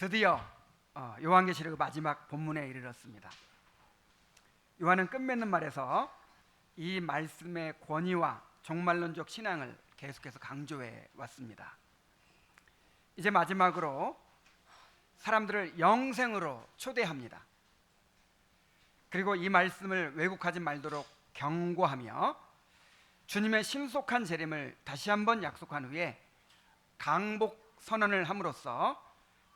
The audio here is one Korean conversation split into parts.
드디어 요한계시록 마지막 본문에 이르렀습니다. 요한은 끝맺는 말에서 이 말씀의 권위와 종말론적 신앙을 계속해서 강조해 왔습니다. 이제 마지막으로 사람들을 영생으로 초대합니다. 그리고 이 말씀을 왜곡하지 말도록 경고하며 주님의 신속한 재림을 다시 한번 약속한 후에 강복 선언을 함으로써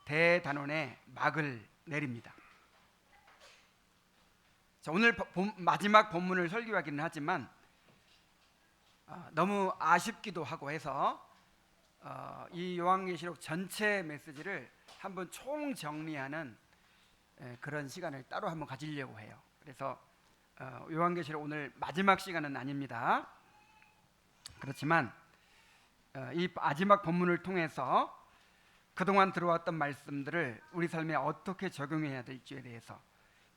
대단원의 막을 내립니다. 자, 오늘 마지막 본문을 설교하기는 하지만 너무 아쉽기도 하고 해서 이 요한계시록 전체 메시지를 한번 총정리하는 그런 시간을 따로 한번 가지려고 해요. 그래서 요한계시록 오늘 마지막 시간은 아닙니다. 그렇지만 이 마지막 본문을 통해서 그동안 들어왔던 말씀들을 우리 삶에 어떻게 적용해야 될지에 대해서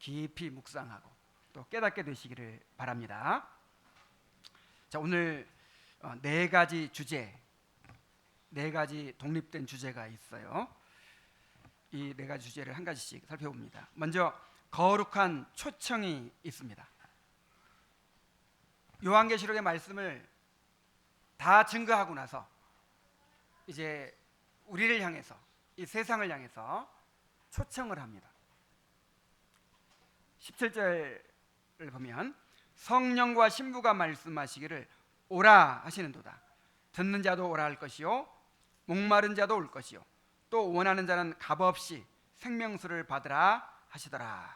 깊이 묵상하고 또 깨닫게 되시기를 바랍니다. 자, 오늘 네 가지 주제, 네 가지 독립된 주제가 있어요. 이 네 가지 주제를 한 가지씩 살펴봅니다. 먼저 거룩한 초청이 있습니다. 요한계시록의 말씀을 다 증거하고 나서 이제 우리를 향해서, 이 세상을 향해서 초청을 합니다. 17절을 보면 성령과 신부가 말씀하시기를 오라 하시는도다. 듣는 자도 오라 할 것이요 목마른 자도 올 것이요 또 원하는 자는 값없이 생명수를 받으라 하시더라.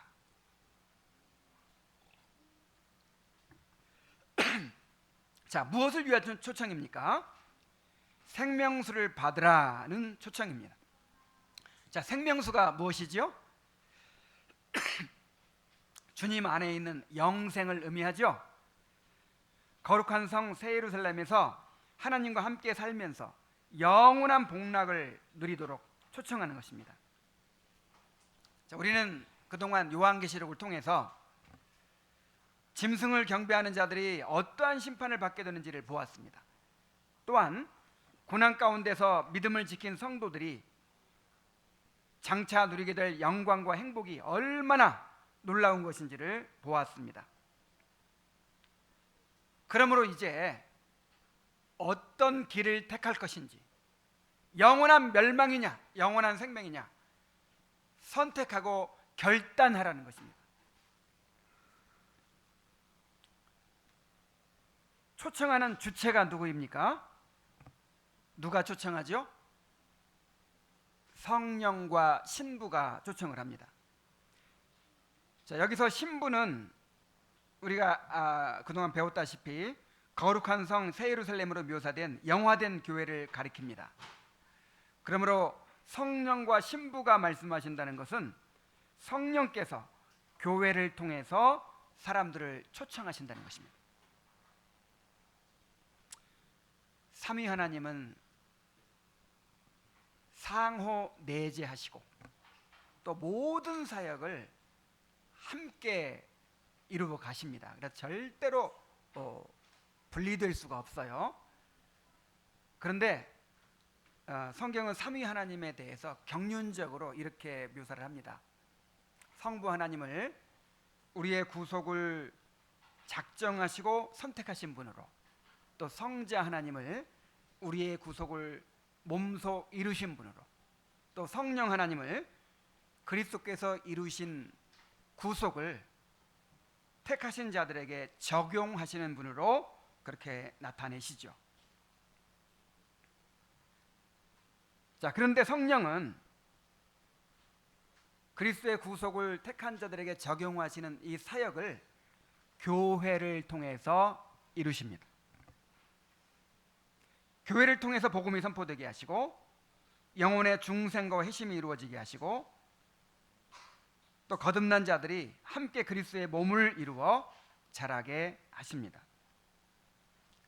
자, 무엇을 위한 초청입니까? 생명수를 받으라는 초청입니다. 자, 생명수가 무엇이죠? 주님 안에 있는 영생을 의미하죠. 거룩한 성 새 예루살렘에서 하나님과 함께 살면서 영원한 복락을 누리도록 초청하는 것입니다. 자, 우리는 그동안 요한계시록을 통해서 짐승을 경배하는 자들이 어떠한 심판을 받게 되는지를 보았습니다. 또한 고난 가운데서 믿음을 지킨 성도들이 장차 누리게 될 영광과 행복이 얼마나 놀라운 것인지를 보았습니다. 그러므로 이제 어떤 길을 택할 것인지, 영원한 멸망이냐 영원한 생명이냐 선택하고 결단하라는 것입니다. 초청하는 주체가 누구입니까? 누가 초청하죠? 성령과 신부가 초청을 합니다. 자, 여기서 신부는 우리가 그동안 배웠다시피 거룩한 성 새 예루살렘으로 묘사된 영화된 교회를 가리킵니다. 그러므로 성령과 신부가 말씀하신다는 것은 성령께서 교회를 통해서 사람들을 초청하신다는 것입니다. 삼위 하나님은 상호 내재하시고 또 모든 사역을 함께 이루어 가십니다. 그래서 절대로 분리될 수가 없어요. 그런데 성경은 삼위 하나님에 대해서 경륜적으로 이렇게 묘사를 합니다. 성부 하나님을 우리의 구속을 작정하시고 선택하신 분으로, 또 성자 하나님을 우리의 구속을 몸소 이루신 분으로, 또 성령 하나님을 그리스도께서 이루신 구속을 택하신 자들에게 적용하시는 분으로 그렇게 나타내시죠. 자, 그런데 성령은 그리스도의 구속을 택한 자들에게 적용하시는 이 사역을 교회를 통해서 이루십니다. 교회를 통해서 복음이 선포되게 하시고 영혼의 중생과 회심이 이루어지게 하시고 또 거듭난 자들이 함께 그리스도의 몸을 이루어 자라게 하십니다.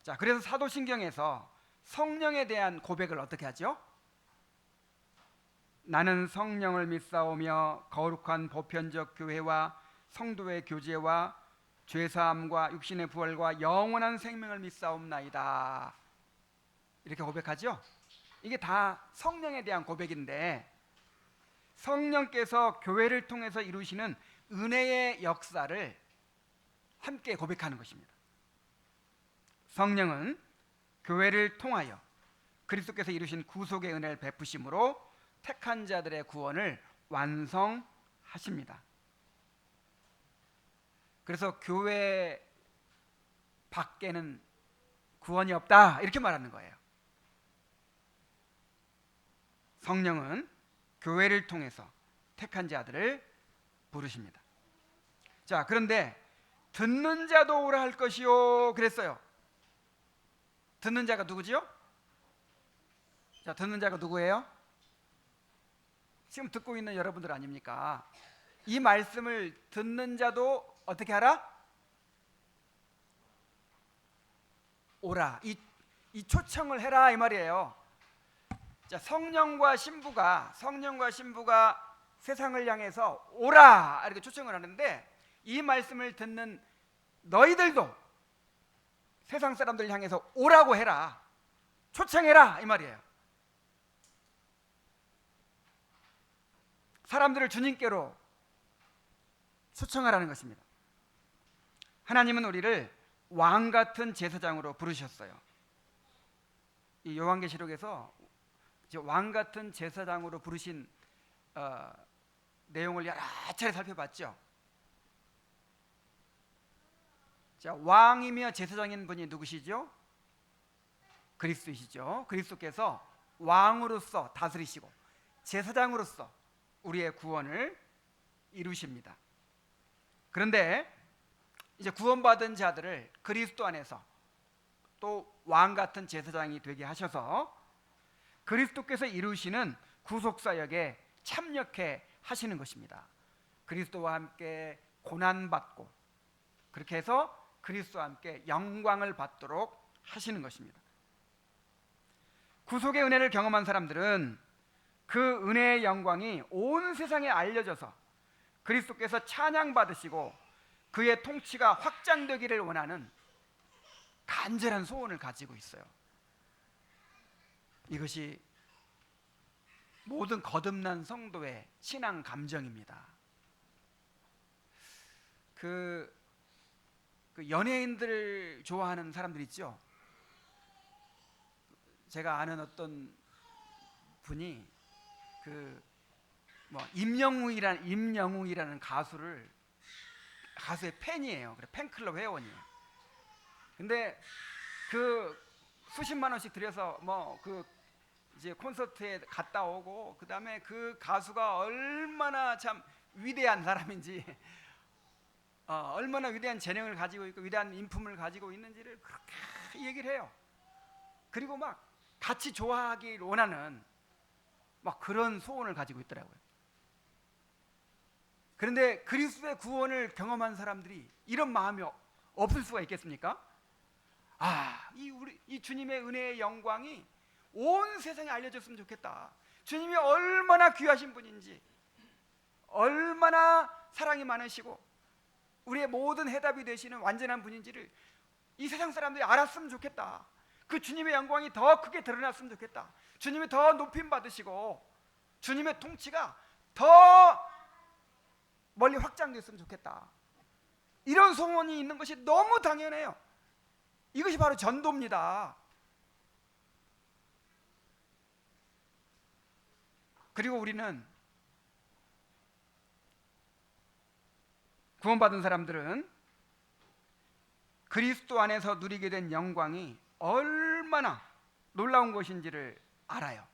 자, 그래서 사도신경에서 성령에 대한 고백을 어떻게 하죠? 나는 성령을 믿사오며 거룩한 보편적 교회와 성도의 교제와 죄사함과 육신의 부활과 영원한 생명을 믿사옵나이다. 이렇게 고백하죠. 이게 다 성령에 대한 고백인데 성령께서 교회를 통해서 이루시는 은혜의 역사를 함께 고백하는 것입니다. 성령은 교회를 통하여 그리스도께서 이루신 구속의 은혜를 베푸심으로 택한 자들의 구원을 완성하십니다. 그래서 교회 밖에는 구원이 없다, 이렇게 말하는 거예요. 성령은 교회를 통해서 택한 자들을 부르십니다. 자, 그런데 듣는 자도 오라 할 것이요 그랬어요. 듣는 자가 누구지요? 자, 듣는 자가 누구예요? 지금 듣고 있는 여러분들 아닙니까? 이 말씀을 듣는 자도 어떻게 하라? 오라. 이 초청을 해라, 이 말이에요. 자, 성령과 신부가 세상을 향해서 오라 이렇게 초청을 하는데, 이 말씀을 듣는 너희들도 세상 사람들 향해서 오라고 해라, 초청해라, 이 말이에요. 사람들을 주님께로 초청하라는 것입니다. 하나님은 우리를 왕 같은 제사장으로 부르셨어요. 이 요한계시록에서 왕 같은 제사장으로 부르신 내용을 여러 차례 살펴봤죠. 자, 왕이며 제사장인 분이 누구시죠? 그리스도이시죠. 그리스도께서 왕으로서 다스리시고 제사장으로서 우리의 구원을 이루십니다. 그런데 이제 구원받은 자들을 그리스도 안에서 또 왕 같은 제사장이 되게 하셔서 그리스도께서 이루시는 구속사역에 참여케 하시는 것입니다. 그리스도와 함께 고난받고 그렇게 해서 그리스도와 함께 영광을 받도록 하시는 것입니다. 구속의 은혜를 경험한 사람들은 그 은혜의 영광이 온 세상에 알려져서 그리스도께서 찬양받으시고 그의 통치가 확장되기를 원하는 간절한 소원을 가지고 있어요. 이것이 모든 거듭난 성도의 신앙 감정입니다. 그 연예인들 좋아하는 사람들 있죠. 제가 아는 어떤 분이 임영웅이라는 가수의 팬이에요. 그래, 팬클럽 회원이에요. 근데 그 수십만 원씩 들여서 이제 콘서트에 갔다 오고, 그 다음에 그 가수가 얼마나 참 위대한 사람인지, 얼마나 위대한 재능을 가지고 있고 위대한 인품을 가지고 있는지를 그렇게 얘기를 해요. 그리고 막 같이 좋아하길 원하는 막 그런 소원을 가지고 있더라고요. 그런데 그리스도의 구원을 경험한 사람들이 이런 마음이 없을 수가 있겠습니까? 이 주님의 은혜의 영광이 온 세상에 알려졌으면 좋겠다. 주님이 얼마나 귀하신 분인지, 얼마나 사랑이 많으시고 우리의 모든 해답이 되시는 완전한 분인지를 이 세상 사람들이 알았으면 좋겠다. 그 주님의 영광이 더 크게 드러났으면 좋겠다. 주님이 더 높임 받으시고 주님의 통치가 더 멀리 확장됐으면 좋겠다. 이런 소원이 있는 것이 너무 당연해요. 이것이 바로 전도입니다. 그리고 우리는, 구원받은 사람들은 그리스도 안에서 누리게 된 영광이 얼마나 놀라운 것인지를 알아요.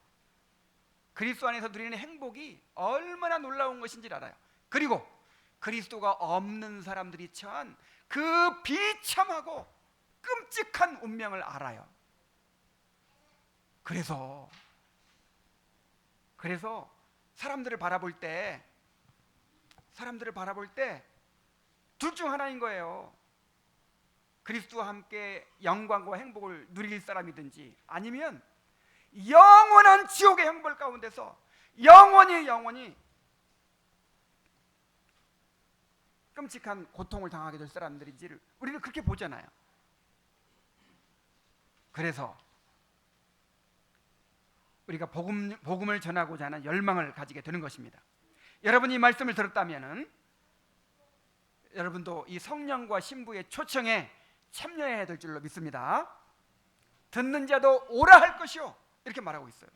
그리스도 안에서 누리는 행복이 얼마나 놀라운 것인지를 알아요. 그리고 그리스도가 없는 사람들이 처한 그 비참하고 끔찍한 운명을 알아요. 그래서 사람들을 바라볼 때 둘 중 하나인 거예요. 그리스도와 함께 영광과 행복을 누릴 사람이든지, 아니면 영원한 지옥의 형벌 가운데서 영원히 끔찍한 고통을 당하게 될 사람들인지를 우리는 그렇게 보잖아요. 그래서 우리가 복음을 전하고자 하는 열망을 가지게 되는 것입니다. 여러분이 이 말씀을 들었다면은 여러분도 이 성령과 신부의 초청에 참여해야 될 줄로 믿습니다. 듣는 자도 오라 할 것이요, 이렇게 말하고 있어요.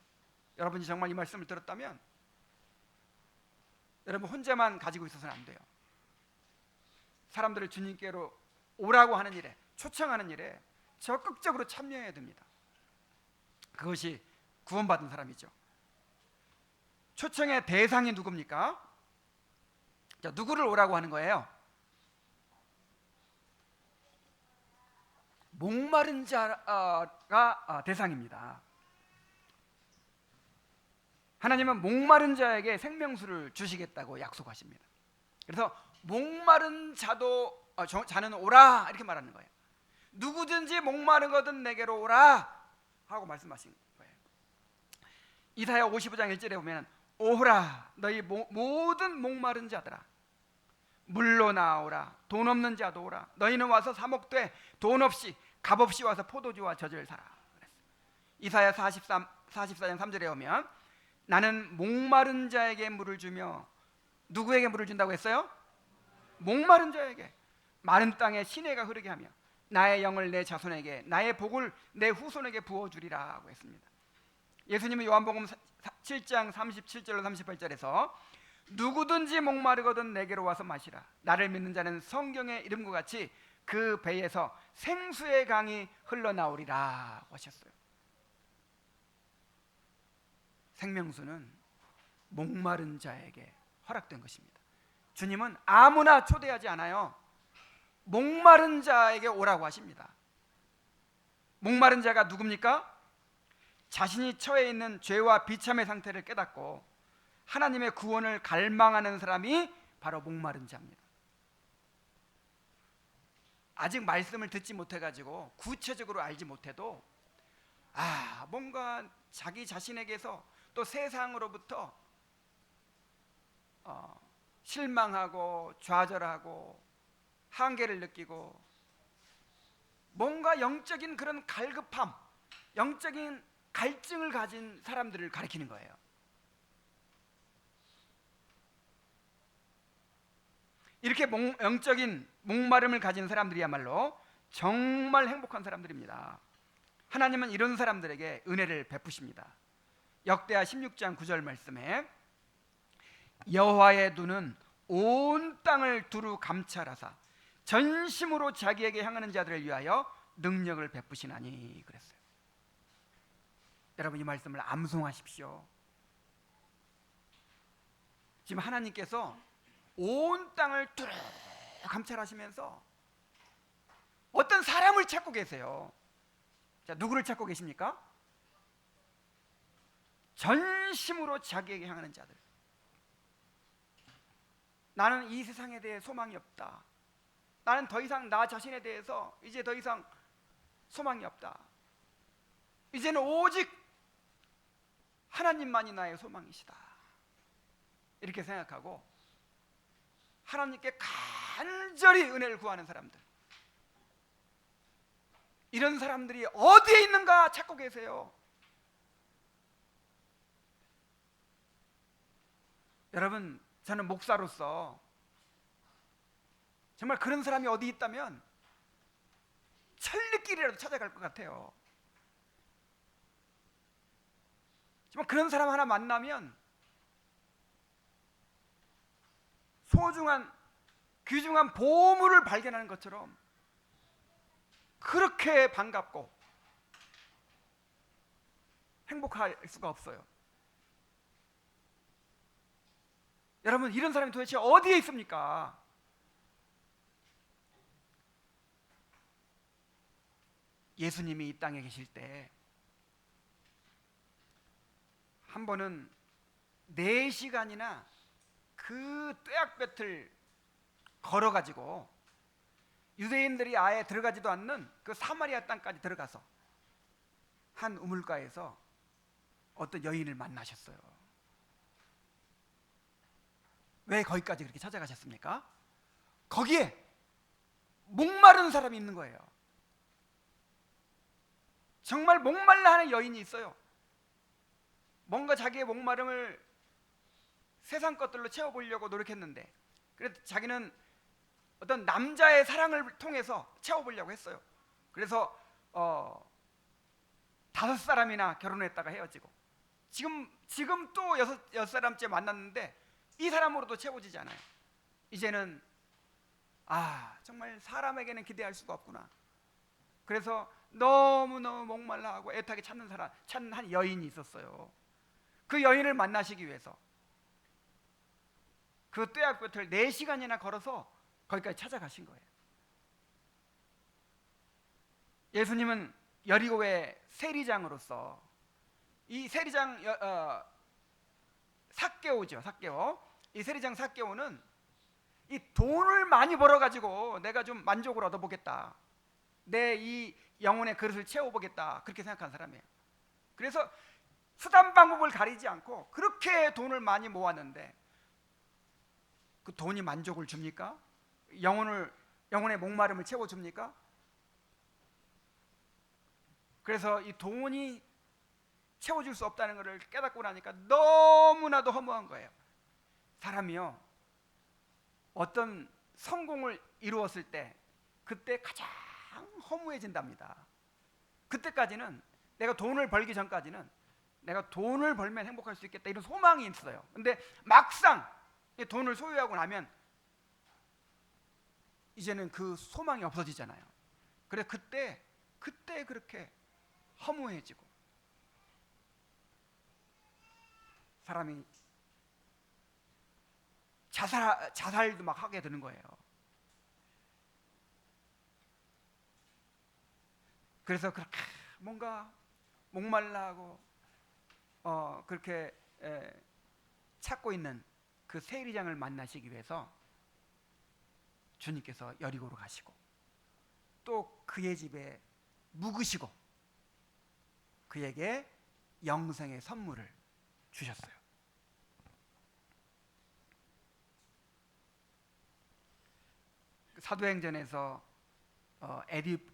여러분이 정말 이 말씀을 들었다면 여러분 혼자만 가지고 있어서는 안 돼요. 사람들을 주님께로 오라고 하는 일에, 초청하는 일에 적극적으로 참여해야 됩니다. 그것이 구원받은 사람이죠. 초청의 대상이 누굽니까? 자, 누구를 오라고 하는 거예요? 목마른 자가 대상입니다. 하나님은 목마른 자에게 생명수를 주시겠다고 약속하십니다. 그래서 목마른 자는 오라, 이렇게 말하는 거예요. 누구든지 목마르거든 내게로 오라 하고 말씀하신 거예요. 이사야 55장 1절에 보면 오라 너희 모든 목마른 자들아 물로 나오라 돈 없는 자도 오라 너희는 와서 사 먹되 돈 없이 값 없이 와서 포도주와 젖을 사라. 이사야 44장 3절에 오면 나는 목마른 자에게 물을 주며, 누구에게 물을 준다고 했어요? 목마른 자에게 마른 땅에 시내가 흐르게 하며 나의 영을 내 자손에게 나의 복을 내 후손에게 부어주리라고 했습니다. 예수님은 요한복음 7장 37절로 38절에서 누구든지 목마르거든 내게로 와서 마시라 나를 믿는 자는 성경의 이름과 같이 그 배에서 생수의 강이 흘러나오리라 하셨어요. 생명수는 목마른 자에게 허락된 것입니다. 주님은 아무나 초대하지 않아요. 목마른 자에게 오라고 하십니다. 목마른 자가 누굽니까? 자신이 처해 있는 죄와 비참의 상태를 깨닫고 하나님의 구원을 갈망하는 사람이 바로 목마른 자입니다. 아직 말씀을 듣지 못해가지고 구체적으로 알지 못해도 뭔가 자기 자신에게서 또 세상으로부터 실망하고 좌절하고 한계를 느끼고 뭔가 영적인 그런 갈급함, 영적인 갈증을 가진 사람들을 가리키는 거예요. 이렇게 영적인 목마름을 가진 사람들이야말로 정말 행복한 사람들입니다. 하나님은 이런 사람들에게 은혜를 베푸십니다. 역대하 16장 9절 말씀에 여호와의 눈은 온 땅을 두루 감찰하사 전심으로 자기에게 향하는 자들을 위하여 능력을 베푸시나니 그랬어요. 여러분 이 말씀을 암송하십시오. 지금 하나님께서 온 땅을 두루 감찰하시면서 어떤 사람을 찾고 계세요. 자, 누구를 찾고 계십니까? 전심으로 자기에게 향하는 자들. 나는 이 세상에 대해 소망이 없다. 나는 더 이상 나 자신에 대해서 이제 더 이상 소망이 없다. 이제는 오직 하나님만이 나의 소망이시다. 이렇게 생각하고 하나님께 간절히 은혜를 구하는 사람들, 이런 사람들이 어디에 있는가 찾고 계세요. 여러분, 저는 목사로서 정말 그런 사람이 어디 있다면 천리길이라도 찾아갈 것 같아요. 정말 그런 사람 하나 만나면 소중한 귀중한 보물을 발견하는 것처럼 그렇게 반갑고 행복할 수가 없어요. 여러분, 이런 사람이 도대체 어디에 있습니까? 예수님이 이 땅에 계실 때 한 번은 4시간이나 그 뙤약볕을 걸어가지고 유대인들이 아예 들어가지도 않는 그 사마리아 땅까지 들어가서 한 우물가에서 어떤 여인을 만나셨어요. 왜 거기까지 그렇게 찾아가셨습니까? 거기에 목마른 사람이 있는 거예요. 정말 목말라 하는 여인이 있어요. 뭔가 자기의 목마름을 세상 것들로 채워보려고 노력했는데, 그래서 자기는 어떤 남자의 사랑을 통해서 채워보려고 했어요. 그래서 5사람이나 결혼했다가 헤어지고, 지금 또 6사람째 만났는데 이 사람으로도 채워지지 않아요. 이제는 정말 사람에게는 기대할 수가 없구나. 그래서 너무너무 목말라하고 애타게 찾는 한 여인이 있었어요. 그 여인을 만나시기 위해서 그 뙤약볕을 4시간이나 걸어서 거기까지 찾아가신 거예요. 예수님은 여리고의 세리장으로서, 이 세리장 삭개오죠. 삭개오. 이 세리장 삭개오는 이 돈을 많이 벌어가지고 내가 좀 만족을 얻어보겠다, 내 이 영혼의 그릇을 채워보겠다, 그렇게 생각한 사람이에요. 그래서 수단 방법을 가리지 않고 그렇게 돈을 많이 모았는데 그 돈이 만족을 줍니까? 영혼의 목마름을 채워줍니까? 그래서 이 돈이 채워줄 수 없다는 것을 깨닫고 나니까 너무나도 허무한 거예요. 사람이요, 어떤 성공을 이루었을 때 그때 가장 허무해진답니다. 그때까지는, 내가 돈을 벌기 전까지는 내가 돈을 벌면 행복할 수 있겠다, 이런 소망이 있어요. 근데 막상 돈을 소유하고 나면 이제는 그 소망이 없어지잖아요. 그래서 그때 그렇게 허무해지고 사람이 자살도 막 하게 되는 거예요. 그래서 그렇게 뭔가 목말라하고 그렇게 찾고 있는 그 세리장을 만나시기 위해서 주님께서 여리고로 가시고 또 그의 집에 묵으시고 그에게 영생의 선물을 주셨어요. 사도행전에서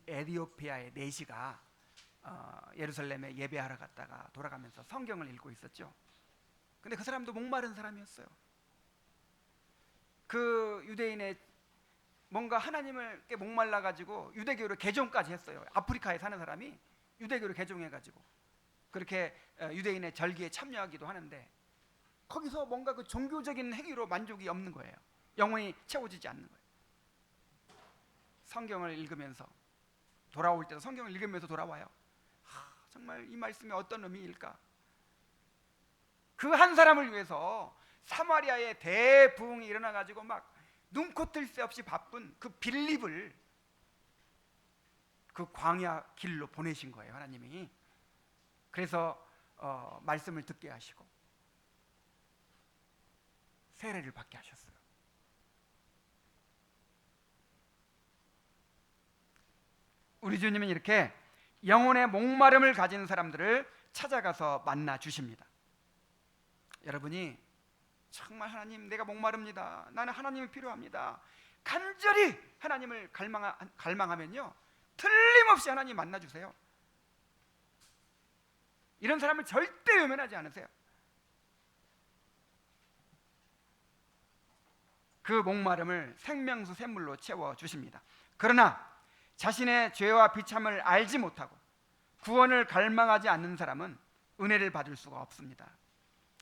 에디오피아의 내시가 예루살렘에 예배하러 갔다가 돌아가면서 성경을 읽고 있었죠. 근데 그 사람도 목마른 사람이었어요. 그 유대인의 뭔가 하나님을 목말라 가지고 유대교를 개종까지 했어요. 아프리카에 사는 사람이 유대교를 개종해 가지고 그렇게 유대인의 절기에 참여하기도 하는데, 거기서 뭔가 그 종교적인 행위로 만족이 없는 거예요. 영혼이 채워지지 않는 거예요. 성경을 읽으면서 돌아올 때도 성경을 읽으면서 돌아와요. 정말 이 말씀이 어떤 의미일까? 그 한 사람을 위해서 사마리아의 대부흥이 일어나 가지고 막 눈코 뜰 새 없이 바쁜 그 빌립을 그 광야 길로 보내신 거예요, 하나님이. 그래서 말씀을 듣게 하시고 세례를 받게 하셨어요. 우리 주님은 이렇게 영혼의 목마름을 가진 사람들을 찾아가서 만나 주십니다. 여러분이 정말 하나님, 내가 목마릅니다, 나는 하나님이 필요합니다, 간절히 하나님을 갈망하면요, 틀림없이 하나님 만나주세요. 이런 사람을 절대 외면하지 않으세요. 그 목마름을 생명수 샘물로 채워주십니다. 그러나 자신의 죄와 비참을 알지 못하고 구원을 갈망하지 않는 사람은 은혜를 받을 수가 없습니다.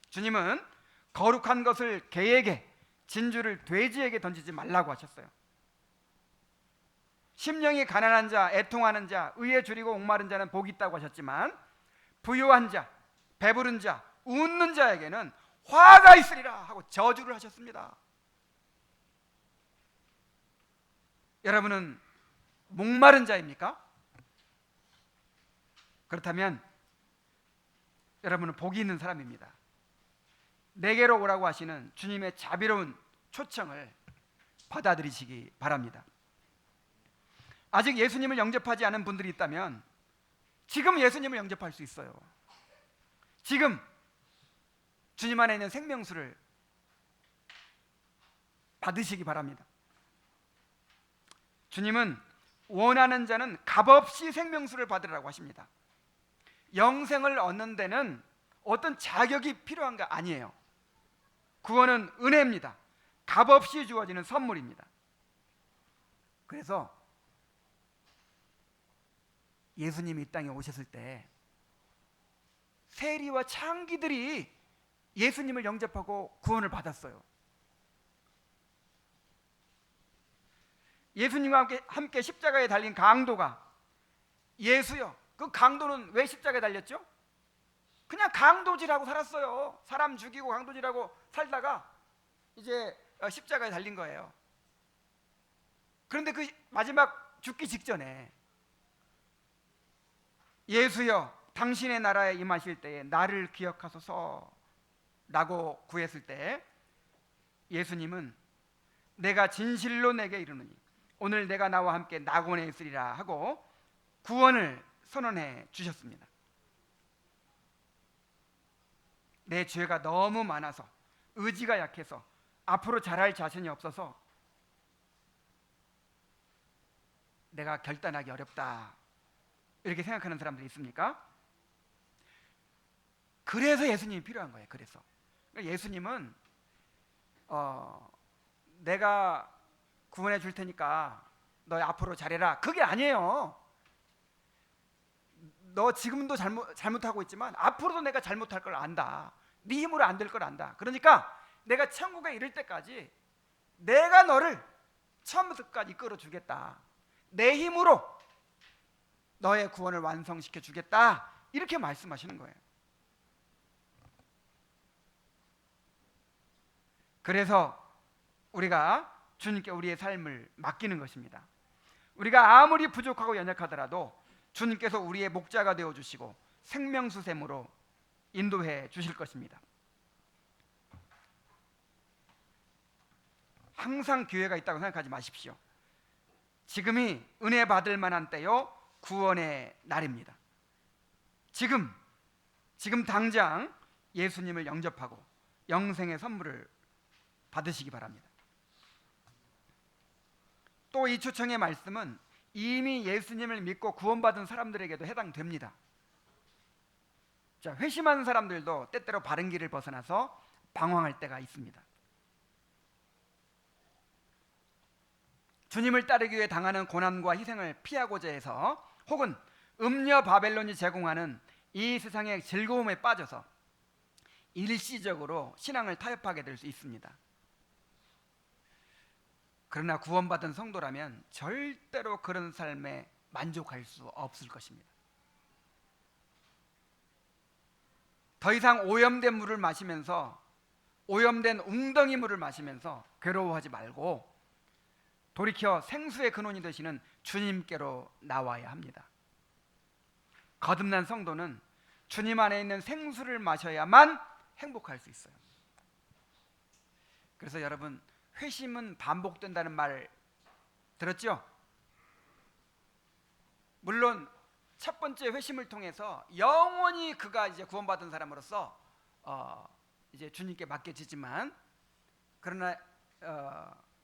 주님은 거룩한 것을 개에게, 진주를 돼지에게 던지지 말라고 하셨어요. 심령이 가난한 자, 애통하는 자, 의에 줄이고 목마른 자는 복이 있다고 하셨지만 부유한 자, 배부른 자, 웃는 자에게는 화가 있으리라 하고 저주를 하셨습니다. 여러분은 목마른 자입니까? 그렇다면 여러분은 복이 있는 사람입니다. 내게로 오라고 하시는 주님의 자비로운 초청을 받아들이시기 바랍니다. 아직 예수님을 영접하지 않은 분들이 있다면 지금 예수님을 영접할 수 있어요. 지금 주님 안에 있는 생명수를 받으시기 바랍니다. 주님은 원하는 자는 값없이 생명수를 받으라고 하십니다. 영생을 얻는 데는 어떤 자격이 필요한 거 아니에요. 구원은 은혜입니다. 값없이 주어지는 선물입니다. 그래서 예수님이 이 땅에 오셨을 때 세리와 창기들이 예수님을 영접하고 구원을 받았어요. 예수님과 함께 십자가에 달린 강도가 예수요. 그 강도는 왜 십자가에 달렸죠? 그냥 강도질하고 살았어요. 사람 죽이고 강도질하고 살다가 이제 십자가에 달린 거예요. 그런데 그 마지막 죽기 직전에 예수여 당신의 나라에 임하실 때에 나를 기억하소서 라고 구했을 때 예수님은 내가 진실로 내게 이르노니 오늘 내가 나와 함께 낙원에 있으리라 하고 구원을 선언해 주셨습니다. 내 죄가 너무 많아서 의지가 약해서 앞으로 잘할 자신이 없어서 내가 결단하기 어렵다 이렇게 생각하는 사람들이 있습니까? 그래서 예수님이 필요한 거예요. 그래서 예수님은 내가 구원해 줄 테니까 너 앞으로 잘해라 그게 아니에요. 너 지금도 잘못하고 있지만 앞으로도 내가 잘못할 걸 안다. 네 힘으로 안 될 걸 안다. 그러니까 내가 천국에 이를 때까지 내가 너를 처음부터까지 이끌어 주겠다. 내 힘으로 너의 구원을 완성시켜 주겠다. 이렇게 말씀하시는 거예요. 그래서 우리가 주님께 우리의 삶을 맡기는 것입니다. 우리가 아무리 부족하고 연약하더라도 주님께서 우리의 목자가 되어 주시고 생명수샘으로 인도해 주실 것입니다. 항상 기회가 있다고 생각하지 마십시오. 지금이 은혜 받을 만한 때요 구원의 날입니다. 지금 당장 예수님을 영접하고 영생의 선물을 받으시기 바랍니다. 또 이 초청의 말씀은 이미 예수님을 믿고 구원받은 사람들에게도 해당됩니다. 자, 회심한 사람들도 때때로 바른 길을 벗어나서 방황할 때가 있습니다. 주님을 따르기 위해 당하는 고난과 희생을 피하고자 해서 혹은 음녀 바벨론이 제공하는 이 세상의 즐거움에 빠져서 일시적으로 신앙을 타협하게 될 수 있습니다. 그러나 구원받은 성도라면 절대로 그런 삶에 만족할 수 없을 것입니다. 더 이상 오염된 물을 마시면서 오염된 웅덩이 물을 마시면서 괴로워하지 말고 돌이켜 생수의 근원이 되시는 주님께로 나와야 합니다. 거듭난 성도는 주님 안에 있는 생수를 마셔야만 행복할 수 있어요. 그래서 여러분 회심은 반복된다는 말 들었죠? 물론 첫 번째 회심을 통해서 영원히 그가 이제 구원받은 사람으로서 이제 주님께 맡겨지지만 그러나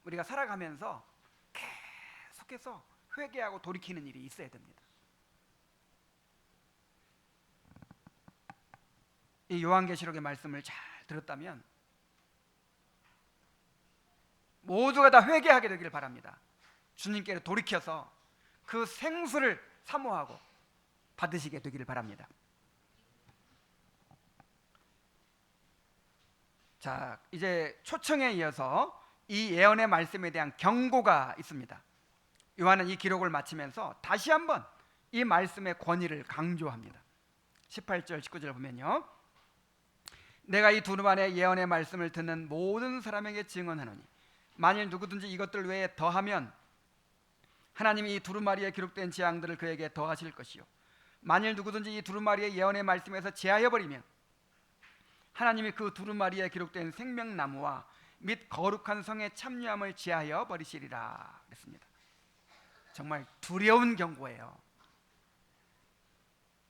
우리가 살아가면서 계속해서 회개하고 돌이키는 일이 있어야 됩니다. 이 요한계시록의 말씀을 잘 들었다면 모두가 다 회개하게 되기를 바랍니다. 주님께로 돌이켜서 그 생수를 사모하고 받으시게 되기를 바랍니다. 자, 이제 초청에 이어서 이 예언의 말씀에 대한 경고가 있습니다. 요한은 이 기록을 마치면서 다시 한번 이 말씀의 권위를 강조합니다. 18절 19절 보면요, 내가 이 두루마리의 예언의 말씀을 듣는 모든 사람에게 증언하노니 만일 누구든지 이것들 외에 더하면 하나님이 이 두루마리에 기록된 재앙들을 그에게 더하실 것이요 만일 누구든지 이 두루마리의 예언의 말씀에서 제하여 버리면 하나님이 그 두루마리에 기록된 생명나무와 및 거룩한 성의 참여함을 제하여 버리시리라 그랬습니다. 정말 두려운 경고예요.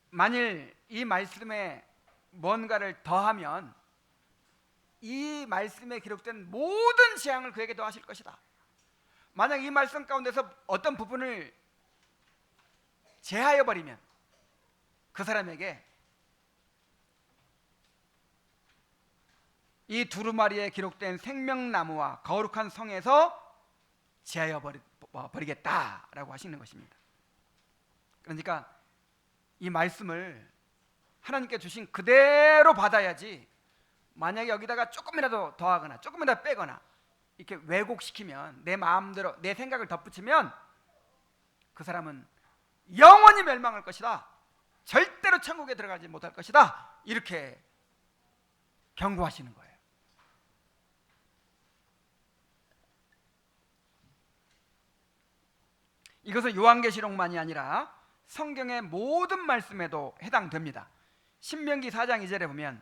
만일 이 말씀에 뭔가를 더하면 이 말씀에 기록된 모든 재앙을 그에게 더하실 것이다. 만약 이 말씀 가운데서 어떤 부분을 제하여 버리면 그 사람에게 이 두루마리에 기록된 생명나무와 거룩한 성에서 제하여 버리겠다라고 하시는 것입니다. 그러니까 이 말씀을 하나님께 주신 그대로 받아야지, 만약에 여기다가 조금이라도 더하거나 조금이라도 빼거나 이렇게 왜곡시키면, 내 마음대로 내 생각을 덧붙이면 그 사람은 영원히 멸망할 것이다, 절대로 천국에 들어가지 못할 것이다, 이렇게 경고하시는 거예요. 이것은 요한계시록만이 아니라 성경의 모든 말씀에도 해당됩니다. 신명기 4장 2절에 보면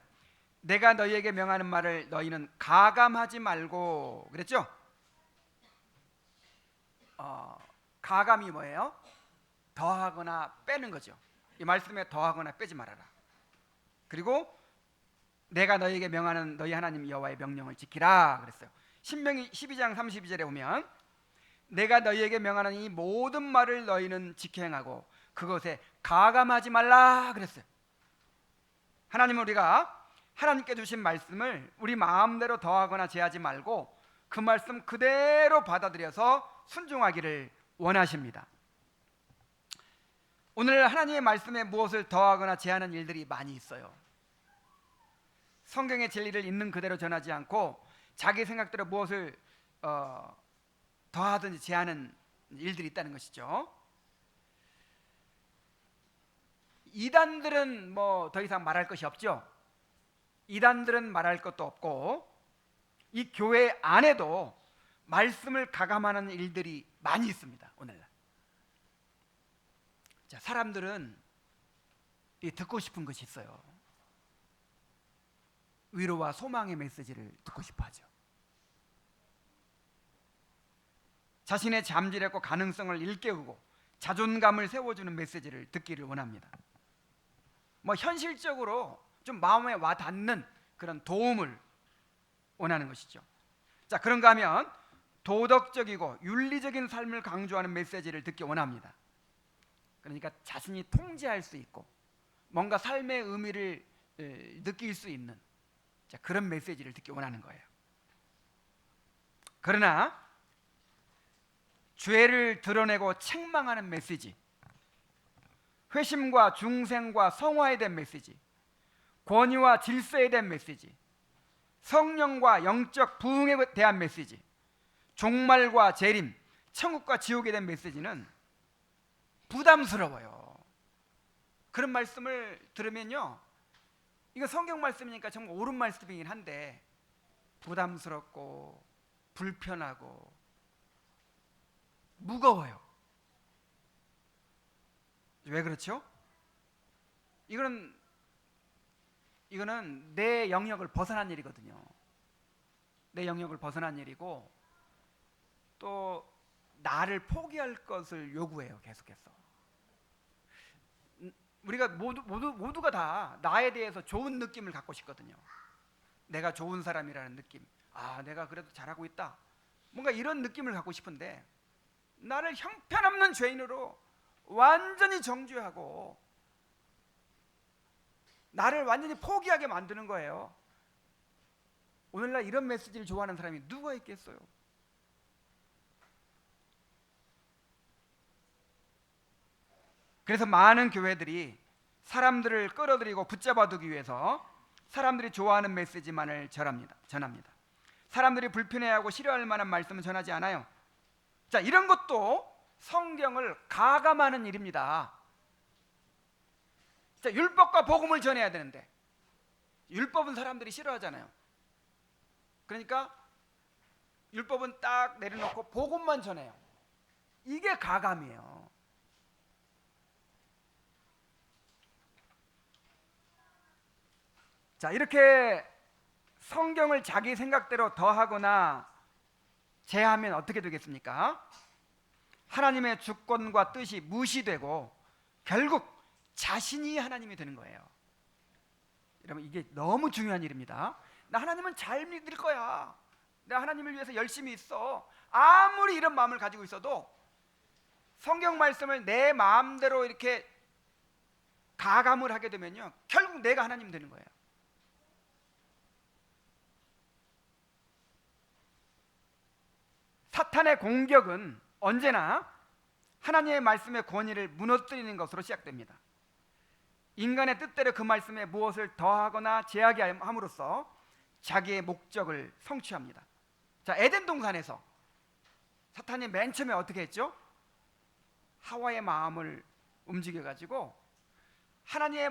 내가 너희에게 명하는 말을 너희는 가감하지 말고 그랬죠? 가감이 뭐예요? 더하거나 빼는 거죠. 이 말씀에 더하거나 빼지 말아라. 그리고 내가 너희에게 명하는 너희 하나님 여호와의 명령을 지키라 그랬어요. 신명기 12장 32절에 보면 내가 너희에게 명하는 이 모든 말을 너희는 지켜 행하고 그것에 가감하지 말라 그랬어요. 하나님은 우리가 하나님께 주신 말씀을 우리 마음대로 더하거나 제하지 말고 그 말씀 그대로 받아들여서 순종하기를 원하십니다. 오늘 하나님의 말씀에 무엇을 더하거나 제하는 일들이 많이 있어요. 성경의 진리를 있는 그대로 전하지 않고 자기 생각대로 무엇을 더하든지 제하는 일들이 있다는 것이죠. 이단들은 뭐 더 이상 말할 것이 없죠. 이단들은 말할 것도 없고 이 교회 안에도 말씀을 가감하는 일들이 많이 있습니다. 오늘날 자, 사람들은 듣고 싶은 것이 있어요. 위로와 소망의 메시지를 듣고 싶어 하죠. 자신의 잠재력과 가능성을 일깨우고 자존감을 세워주는 메시지를 듣기를 원합니다. 뭐 현실적으로 좀 마음에 와 닿는 그런 도움을 원하는 것이죠. 자, 그런가 하면 도덕적이고 윤리적인 삶을 강조하는 메시지를 듣기 원합니다. 그러니까 자신이 통제할 수 있고 뭔가 삶의 의미를 느낄 수 있는 그런 메시지를 듣기 원하는 거예요. 그러나 죄를 드러내고 책망하는 메시지, 회심과 중생과 성화에 대한 메시지, 권위와 질서에 대한 메시지, 성령과 영적 부흥에 대한 메시지, 종말과 재림, 천국과 지옥에 대한 메시지는 부담스러워요. 그런 말씀을 들으면요, 이거 성경 말씀이니까 정말 옳은 말씀이긴 한데 부담스럽고 불편하고 무거워요. 왜 그렇죠? 이거는 내 영역을 벗어난 일이거든요. 내 영역을 벗어난 일이고 또 나를 포기할 것을 요구해요. 계속해서 우리가 모두가 다 나에 대해서 좋은 느낌을 갖고 싶거든요. 내가 좋은 사람이라는 느낌, 내가 그래도 잘하고 있다, 뭔가 이런 느낌을 갖고 싶은데 나를 형편없는 죄인으로 완전히 정죄하고 나를 완전히 포기하게 만드는 거예요. 오늘날 이런 메시지를 좋아하는 사람이 누가 있겠어요? 그래서 많은 교회들이 사람들을 끌어들이고 붙잡아두기 위해서 사람들이 좋아하는 메시지만을 전합니다. 사람들이 불편해하고 싫어할 만한 말씀은 전하지 않아요. 자, 이런 것도 성경을 가감하는 일입니다. 자, 율법과 복음을 전해야 되는데 율법은 사람들이 싫어하잖아요. 그러니까 율법은 딱 내려놓고 복음만 전해요. 이게 가감이에요. 자, 이렇게 성경을 자기 생각대로 더하거나 제하면 어떻게 되겠습니까? 하나님의 주권과 뜻이 무시되고 결국 자신이 하나님이 되는 거예요. 여러분, 이게 너무 중요한 일입니다. 나 하나님은 잘 믿을 거야, 나 하나님을 위해서 열심히 있어, 아무리 이런 마음을 가지고 있어도 성경 말씀을 내 마음대로 이렇게 가감을 하게 되면요, 결국 내가 하나님 되는 거예요. 사탄의 공격은 언제나 하나님의 말씀의 권위를 무너뜨리는 것으로 시작됩니다. 인간의 뜻대로 그 말씀에 무엇을 더하거나 제약함으로써 자기의 목적을 성취합니다. 자, 에덴 동산에서 사탄이 맨 처음에 어떻게 했죠? 하와의 마음을 움직여 가지고 하나님의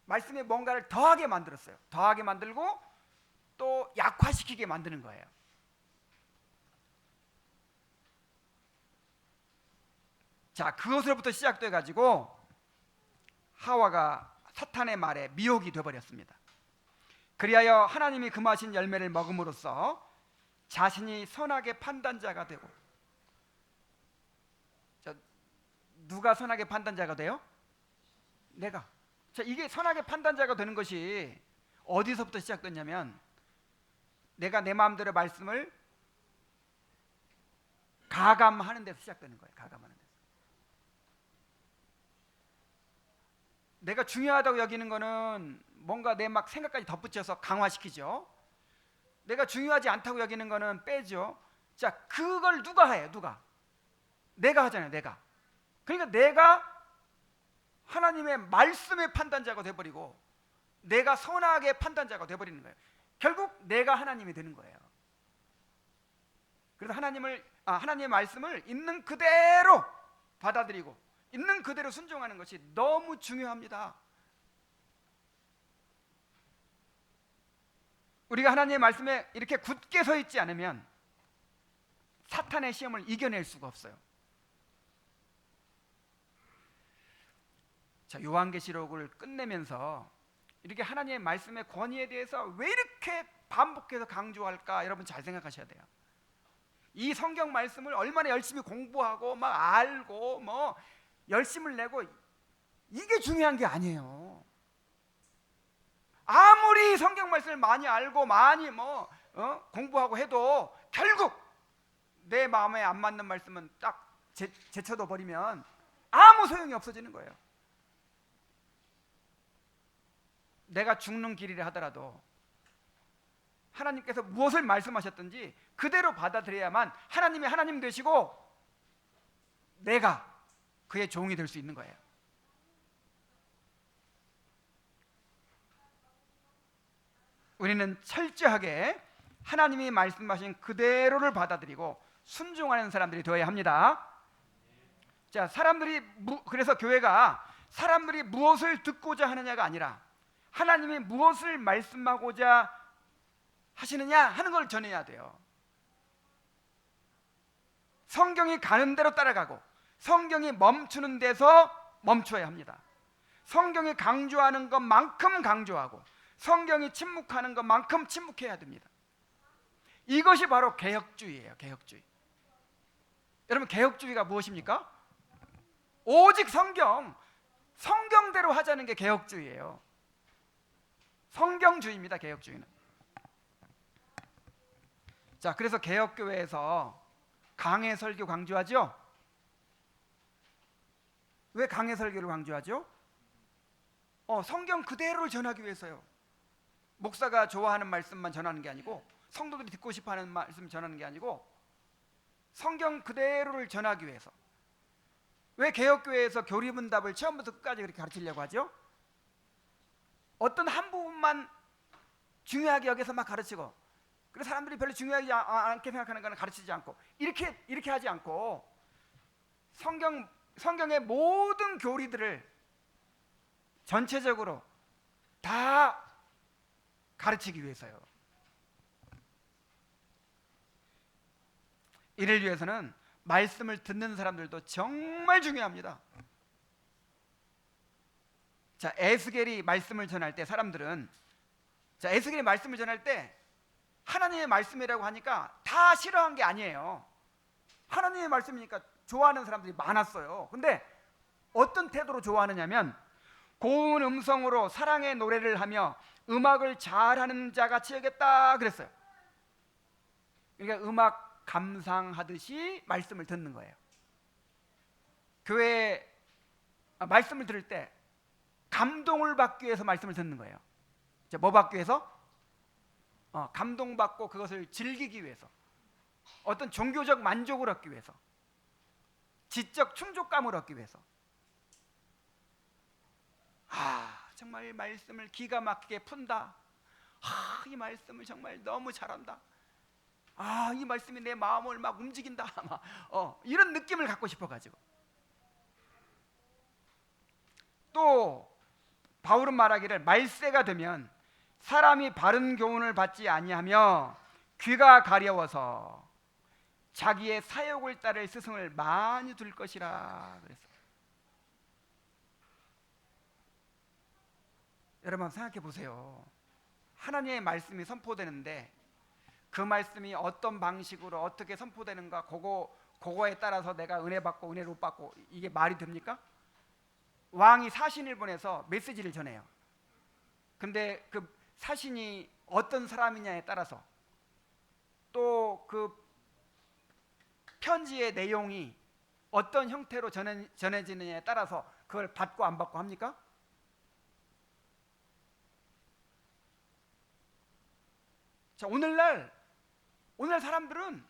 말씀에 뭔가를 더하게 만들었어요. 더하게 만들고 또 약화시키게 만드는 거예요. 자, 그것으로부터 시작돼 가지고 하와가 사탄의 말에 미혹이 되어 버렸습니다. 그리하여 하나님이 금하신 열매를 먹음으로써 자신이 선악의 판단자가 되고, 자, 누가 선악의 판단자가 돼요? 내가. 자, 이게 선악의 판단자가 되는 것이 어디서부터 시작됐냐면 내가 내 마음대로 말씀을 가감하는 데서 시작되는 거예요. 가감하는 데서. 내가 중요하다고 여기는 거는 뭔가 내 막 생각까지 덧붙여서 강화시키죠. 내가 중요하지 않다고 여기는 거는 빼죠. 자, 그걸 누가 해요? 누가? 내가 하잖아요. 내가. 그러니까 내가 하나님의 말씀의 판단자가 돼버리고 내가 선악의 판단자가 돼버리는 거예요. 결국 내가 하나님이 되는 거예요. 그래서 하나님의 말씀을 있는 그대로 받아들이고 있는 그대로 순종하는 것이 너무 중요합니다. 우리가 하나님의 말씀에 이렇게 굳게 서 있지 않으면 사탄의 시험을 이겨낼 수가 없어요. 자, 요한계시록을 끝내면서 이렇게 하나님의 말씀의 권위에 대해서 왜 이렇게 반복해서 강조할까? 여러분 잘 생각하셔야 돼요. 이 성경 말씀을 얼마나 열심히 공부하고 막 알고 뭐 열심을 내고 이게 중요한 게 아니에요. 아무리 성경 말씀을 많이 알고 많이 공부하고 해도 결국 내 마음에 안 맞는 말씀은 딱 제쳐둬 버리면 아무 소용이 없어지는 거예요. 내가 죽는 길이라 하더라도 하나님께서 무엇을 말씀하셨든지 그대로 받아들여야만 하나님이 하나님 되시고 내가 그의 종이 될 수 있는 거예요. 우리는 철저하게 하나님이 말씀하신 그대로를 받아들이고 순종하는 사람들이 되어야 합니다. 자, 그래서 교회가 사람들이 무엇을 듣고자 하느냐가 아니라 하나님이 무엇을 말씀하고자 하시느냐 하는 걸 전해야 돼요. 성경이 가는 대로 따라가고 성경이 멈추는 데서 멈춰야 합니다. 성경이 강조하는 것만큼 강조하고 성경이 침묵하는 것만큼 침묵해야 됩니다. 이것이 바로 개혁주의예요. 개혁주의. 여러분, 개혁주의가 무엇입니까? 오직 성경대로 하자는 게 개혁주의예요. 성경주의입니다. 개혁주의는. 자, 그래서 개혁교회에서 강해 설교 강조하죠? 왜 강해 설교를 강조하죠? 성경 그대로를 전하기 위해서요. 목사가 좋아하는 말씀만 전하는 게 아니고 성도들이 듣고 싶어하는 말씀 전하는 게 아니고 성경 그대로를 전하기 위해서. 왜 개혁교회에서 교리문답을 처음부터 끝까지 그렇게 가르치려고 하죠? 어떤 한 부분만 중요하게 여기서 막 가르치고, 그래서 사람들이 별로 중요하지 않게 생각하는 거는 가르치지 않고 이렇게 하지 않고 성경의 모든 교리들을 전체적으로 다 가르치기 위해서요. 이를 위해서는 말씀을 듣는 사람들도 정말 중요합니다. 자, 에스겔이 말씀을 전할 때 에스겔이 말씀을 전할 때 하나님의 말씀이라고 하니까 다 싫어한 게 아니에요. 하나님의 말씀이니까 좋아하는 사람들이 많았어요. 근데 어떤 태도로 좋아하느냐면 고운 음성으로 사랑의 노래를 하며 음악을 잘하는 자같이 여겼다 그랬어요. 그러니까 음악 감상하듯이 말씀을 듣는 거예요. 교회 말씀을 들을 때 감동을 받기 위해서 말씀을 듣는 거예요. 뭐 받기 위해서? 감동받고 그것을 즐기기 위해서. 어떤 종교적 만족을 얻기 위해서, 지적 충족감을 얻기 위해서, 정말 말씀을 기가 막히게 푼다, 이 말씀을 정말 너무 잘한다, 이 말씀이 내 마음을 막 움직인다, 이런 느낌을 갖고 싶어가지고. 또 바울은 말하기를 말세가 되면 사람이 바른 교훈을 받지 아니하며 귀가 가려워서 자기의 사욕을 따를 스승을 많이 둘 것이라 그랬어요. 여러분 생각해 보세요. 하나님의 말씀이 선포되는데 그 말씀이 어떤 방식으로 어떻게 선포되는가, 그거에 따라서 내가 은혜 받고 은혜를 못 받고, 이게 말이 됩니까? 왕이 사신을 보내서 메시지를 전해요. 근데 그 사신이 어떤 사람이냐에 따라서, 또 그 편지의 내용이 어떤 형태로 전해지느냐에 따라서 그걸 받고 안 받고 합니까? 자, 오늘날 사람들은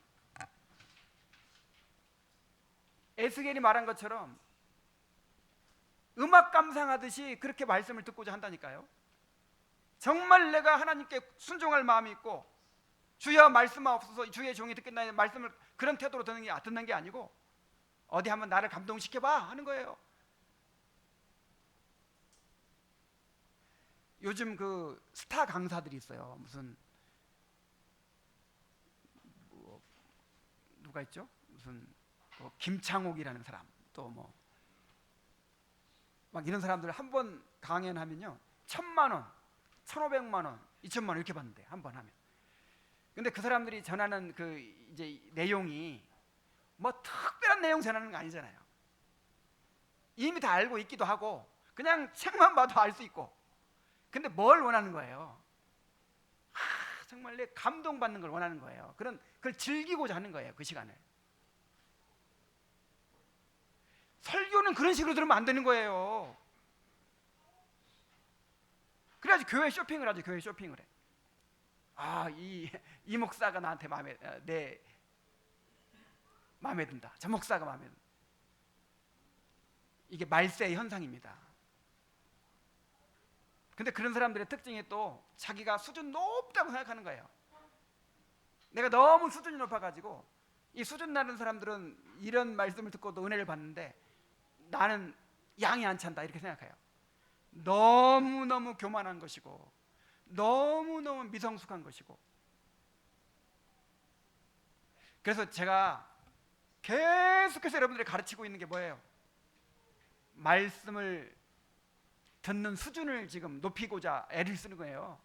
에스겔이 말한 것처럼 음악 감상하듯이 그렇게 말씀을 듣고자 한다니까요. 정말 내가 하나님께 순종할 마음이 있고 주여 말씀하옵소서, 주의 종이 듣겠나니 말씀을 그런 태도로 듣는 게 아니고 어디 한번 나를 감동시켜봐 하는 거예요. 요즘 그 스타 강사들이 있어요. 무슨 누가 있죠? 무슨 김창옥이라는 사람, 또 뭐 막 이런 사람들 한 번 강연하면요 1,000만 원, 1,500만 원, 2,000만 원 이렇게 받는데, 한 번 하면. 근데 그 사람들이 전하는 그 이제 내용이 뭐 특별한 내용 전하는 거 아니잖아요. 이미 다 알고 있기도 하고 그냥 책만 봐도 알 수 있고. 근데 뭘 원하는 거예요? 정말 내 감동받는 걸 원하는 거예요. 그걸 즐기고자 하는 거예요, 그 시간을. 설교는 그런 식으로 들으면 안 되는 거예요. 그래야지 교회 쇼핑을 하죠. 교회 쇼핑을 해. 이 목사가 나한테 마음에 든다. 저 목사가 마음에 든다. 이게 말세의 현상입니다. 근데 그런 사람들의 특징이 또 자기가 수준 높다고 생각하는 거예요. 내가 너무 수준이 높아가지고, 이 수준 낮은 사람들은 이런 말씀을 듣고도 은혜를 받는데 나는 양이 안 찬다 이렇게 생각해요. 너무너무 교만한 것이고 너무너무 미성숙한 것이고. 그래서 제가 계속해서 여러분들이 가르치고 있는 게 뭐예요? 말씀을 듣는 수준을 지금 높이고자 애를 쓰는 거예요.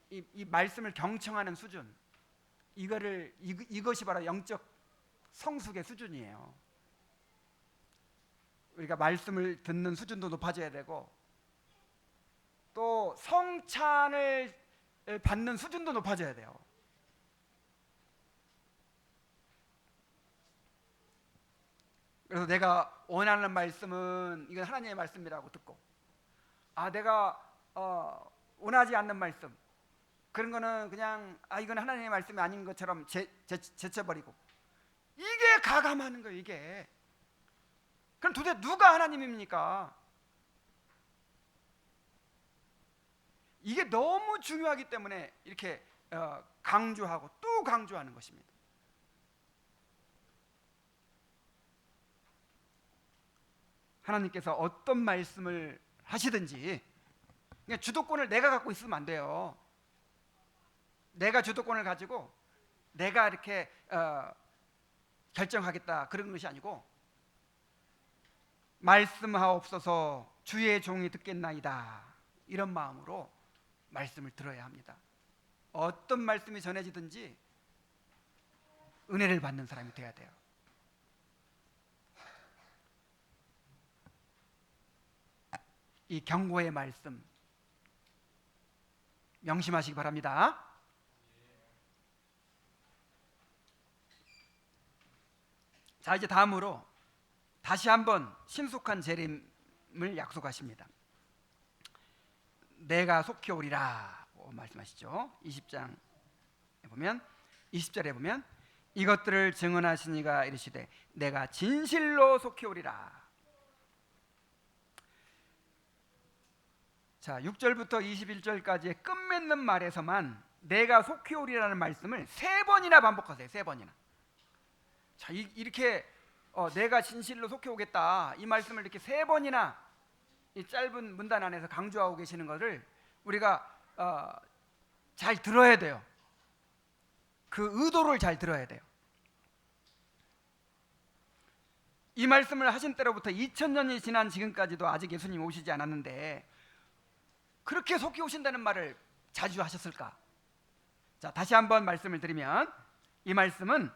이 말씀을 경청하는 수준, 이것이 바로 영적 성숙의 수준이에요. 우리가 말씀을 듣는 수준도 높아져야 되고 또 성찬을 받는 수준도 높아져야 돼요. 그래서 내가 원하는 말씀은 이건 하나님의 말씀이라고 듣고, 내가 원하지 않는 말씀, 그런 거는 그냥 이건 하나님의 말씀이 아닌 것처럼 제쳐버리고, 이게 가감하는 거예요. 이게. 그럼 도대체 누가 하나님입니까? 이게 너무 중요하기 때문에 이렇게 강조하고 또 강조하는 것입니다. 하나님께서 어떤 말씀을 하시든지 그냥 주도권을 내가 갖고 있으면 안 돼요. 내가 주도권을 가지고 내가 이렇게 결정하겠다 그런 것이 아니고, 말씀하옵소서 주의 종이 듣겠나이다 이런 마음으로 말씀을 들어야 합니다. 어떤 말씀이 전해지든지 은혜를 받는 사람이 돼야 돼요. 이 경고의 말씀 명심하시기 바랍니다. 자, 이제 다음으로 다시 한번 신속한 재림을 약속하십니다. 내가 속히 오리라. 오리라고 말씀하시죠. 20장에 보면 20절에 보면 이것들을 증언하시니가 이르시되 내가 진실로 속히 오리라. 자, 6절부터 21절까지의 끝맺는 말에서만 내가 속히 오리라는 말씀을 3번이나 반복하세요. 3번이나. 자, 이렇게 내가 진실로 속히 오겠다 이 말씀을 이렇게 3번이나 이 짧은 문단 안에서 강조하고 계시는 것을 우리가 잘 들어야 돼요. 그 의도를 잘 들어야 돼요. 이 말씀을 하신 때로부터 2000년이 지난 지금까지도 아직 예수님 오시지 않았는데 그렇게 속히 오신다는 말을 자주 하셨을까? 자, 다시 한번 말씀을 드리면 이 말씀은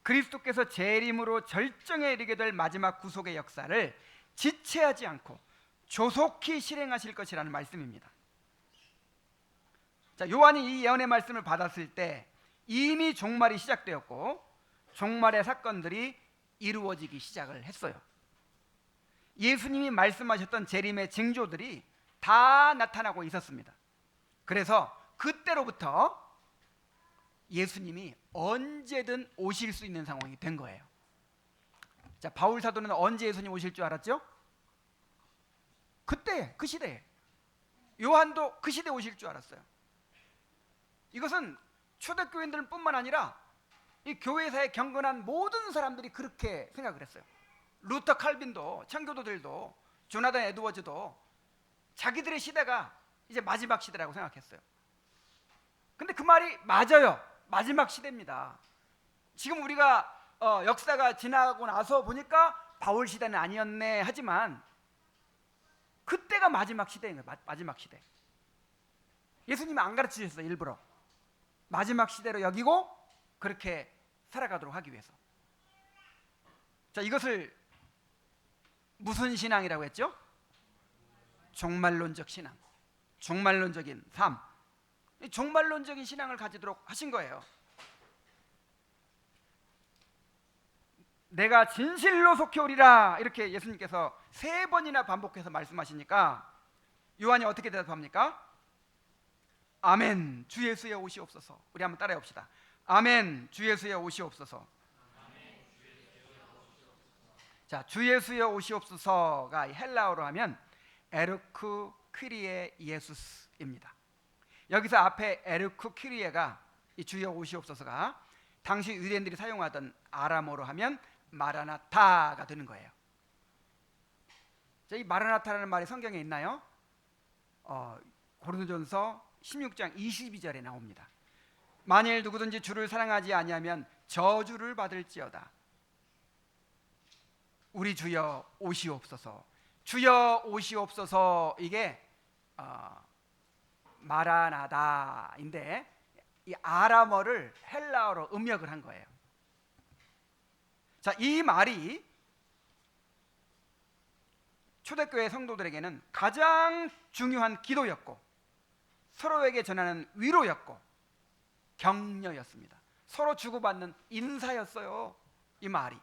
그리스도께서 재림으로 절정에 이르게 될 마지막 구속의 역사를 지체하지 않고 조속히 실행하실 것이라는 말씀입니다. 자, 요한이 이 예언의 말씀을 받았을 때 이미 종말이 시작되었고 종말의 사건들이 이루어지기 시작을 했어요. 예수님이 말씀하셨던 재림의 징조들이 다 나타나고 있었습니다. 그래서 그때로부터 예수님이 언제든 오실 수 있는 상황이 된 거예요. 자, 바울 사도는 언제 예수님 오실 줄 알았죠? 그때, 그 시대에. 요한도 그 시대에 오실 줄 알았어요. 이것은 초대교인들뿐만 아니라 이 교회사에 경건한 모든 사람들이 그렇게 생각을 했어요. 루터 칼빈도, 청교도들도, 조나단 에드워즈도 자기들의 시대가 이제 마지막 시대라고 생각했어요. 근데 그 말이 맞아요. 마지막 시대입니다. 지금 우리가 역사가 지나고 나서 보니까 바울 시대는 아니었네 하지만 그때가 마지막 시대인 거예요. 마지막 시대. 예수님이 안 가르쳐 주셨어요. 일부러 마지막 시대로 여기고 그렇게 살아가도록 하기 위해서. 자, 이것을 무슨 신앙이라고 했죠? 종말론적 신앙, 종말론적인 삶, 종말론적인 신앙을 가지도록 하신 거예요. 내가 진실로 속히 오리라 이렇게 예수님께서 3번이나 반복해서 말씀하시니까 요한이 어떻게 대답합니까? 아멘, 주 예수여 오시옵소서. 우리 한번 따라해 봅시다. 아멘, 주 예수여 오시옵소서. 자, 주 예수여 오시옵소서가 헬라어로 하면 에르쿠 퀴리에 예수스입니다. 여기서 앞에 에르쿠 퀴리에가 이 주여 오시옵소서가 당시 유대인들이 사용하던 아람어로 하면 마라나타가 되는 거예요. 자, 이 마라나타라는 말이 성경에 있나요? 고린도전서 16장 22절에 나옵니다. 만일 누구든지 주를 사랑하지 아니하면 저주를 받을지어다. 우리 주여 오시옵소서. 주여 오시옵소서. 이게 마라나다인데 이 아람어를 헬라어로 음역을 한 거예요. 자, 이 말이 초대교회 성도들에게는 가장 중요한 기도였고 서로에게 전하는 위로였고 격려였습니다. 서로 주고받는 인사였어요. 이 말이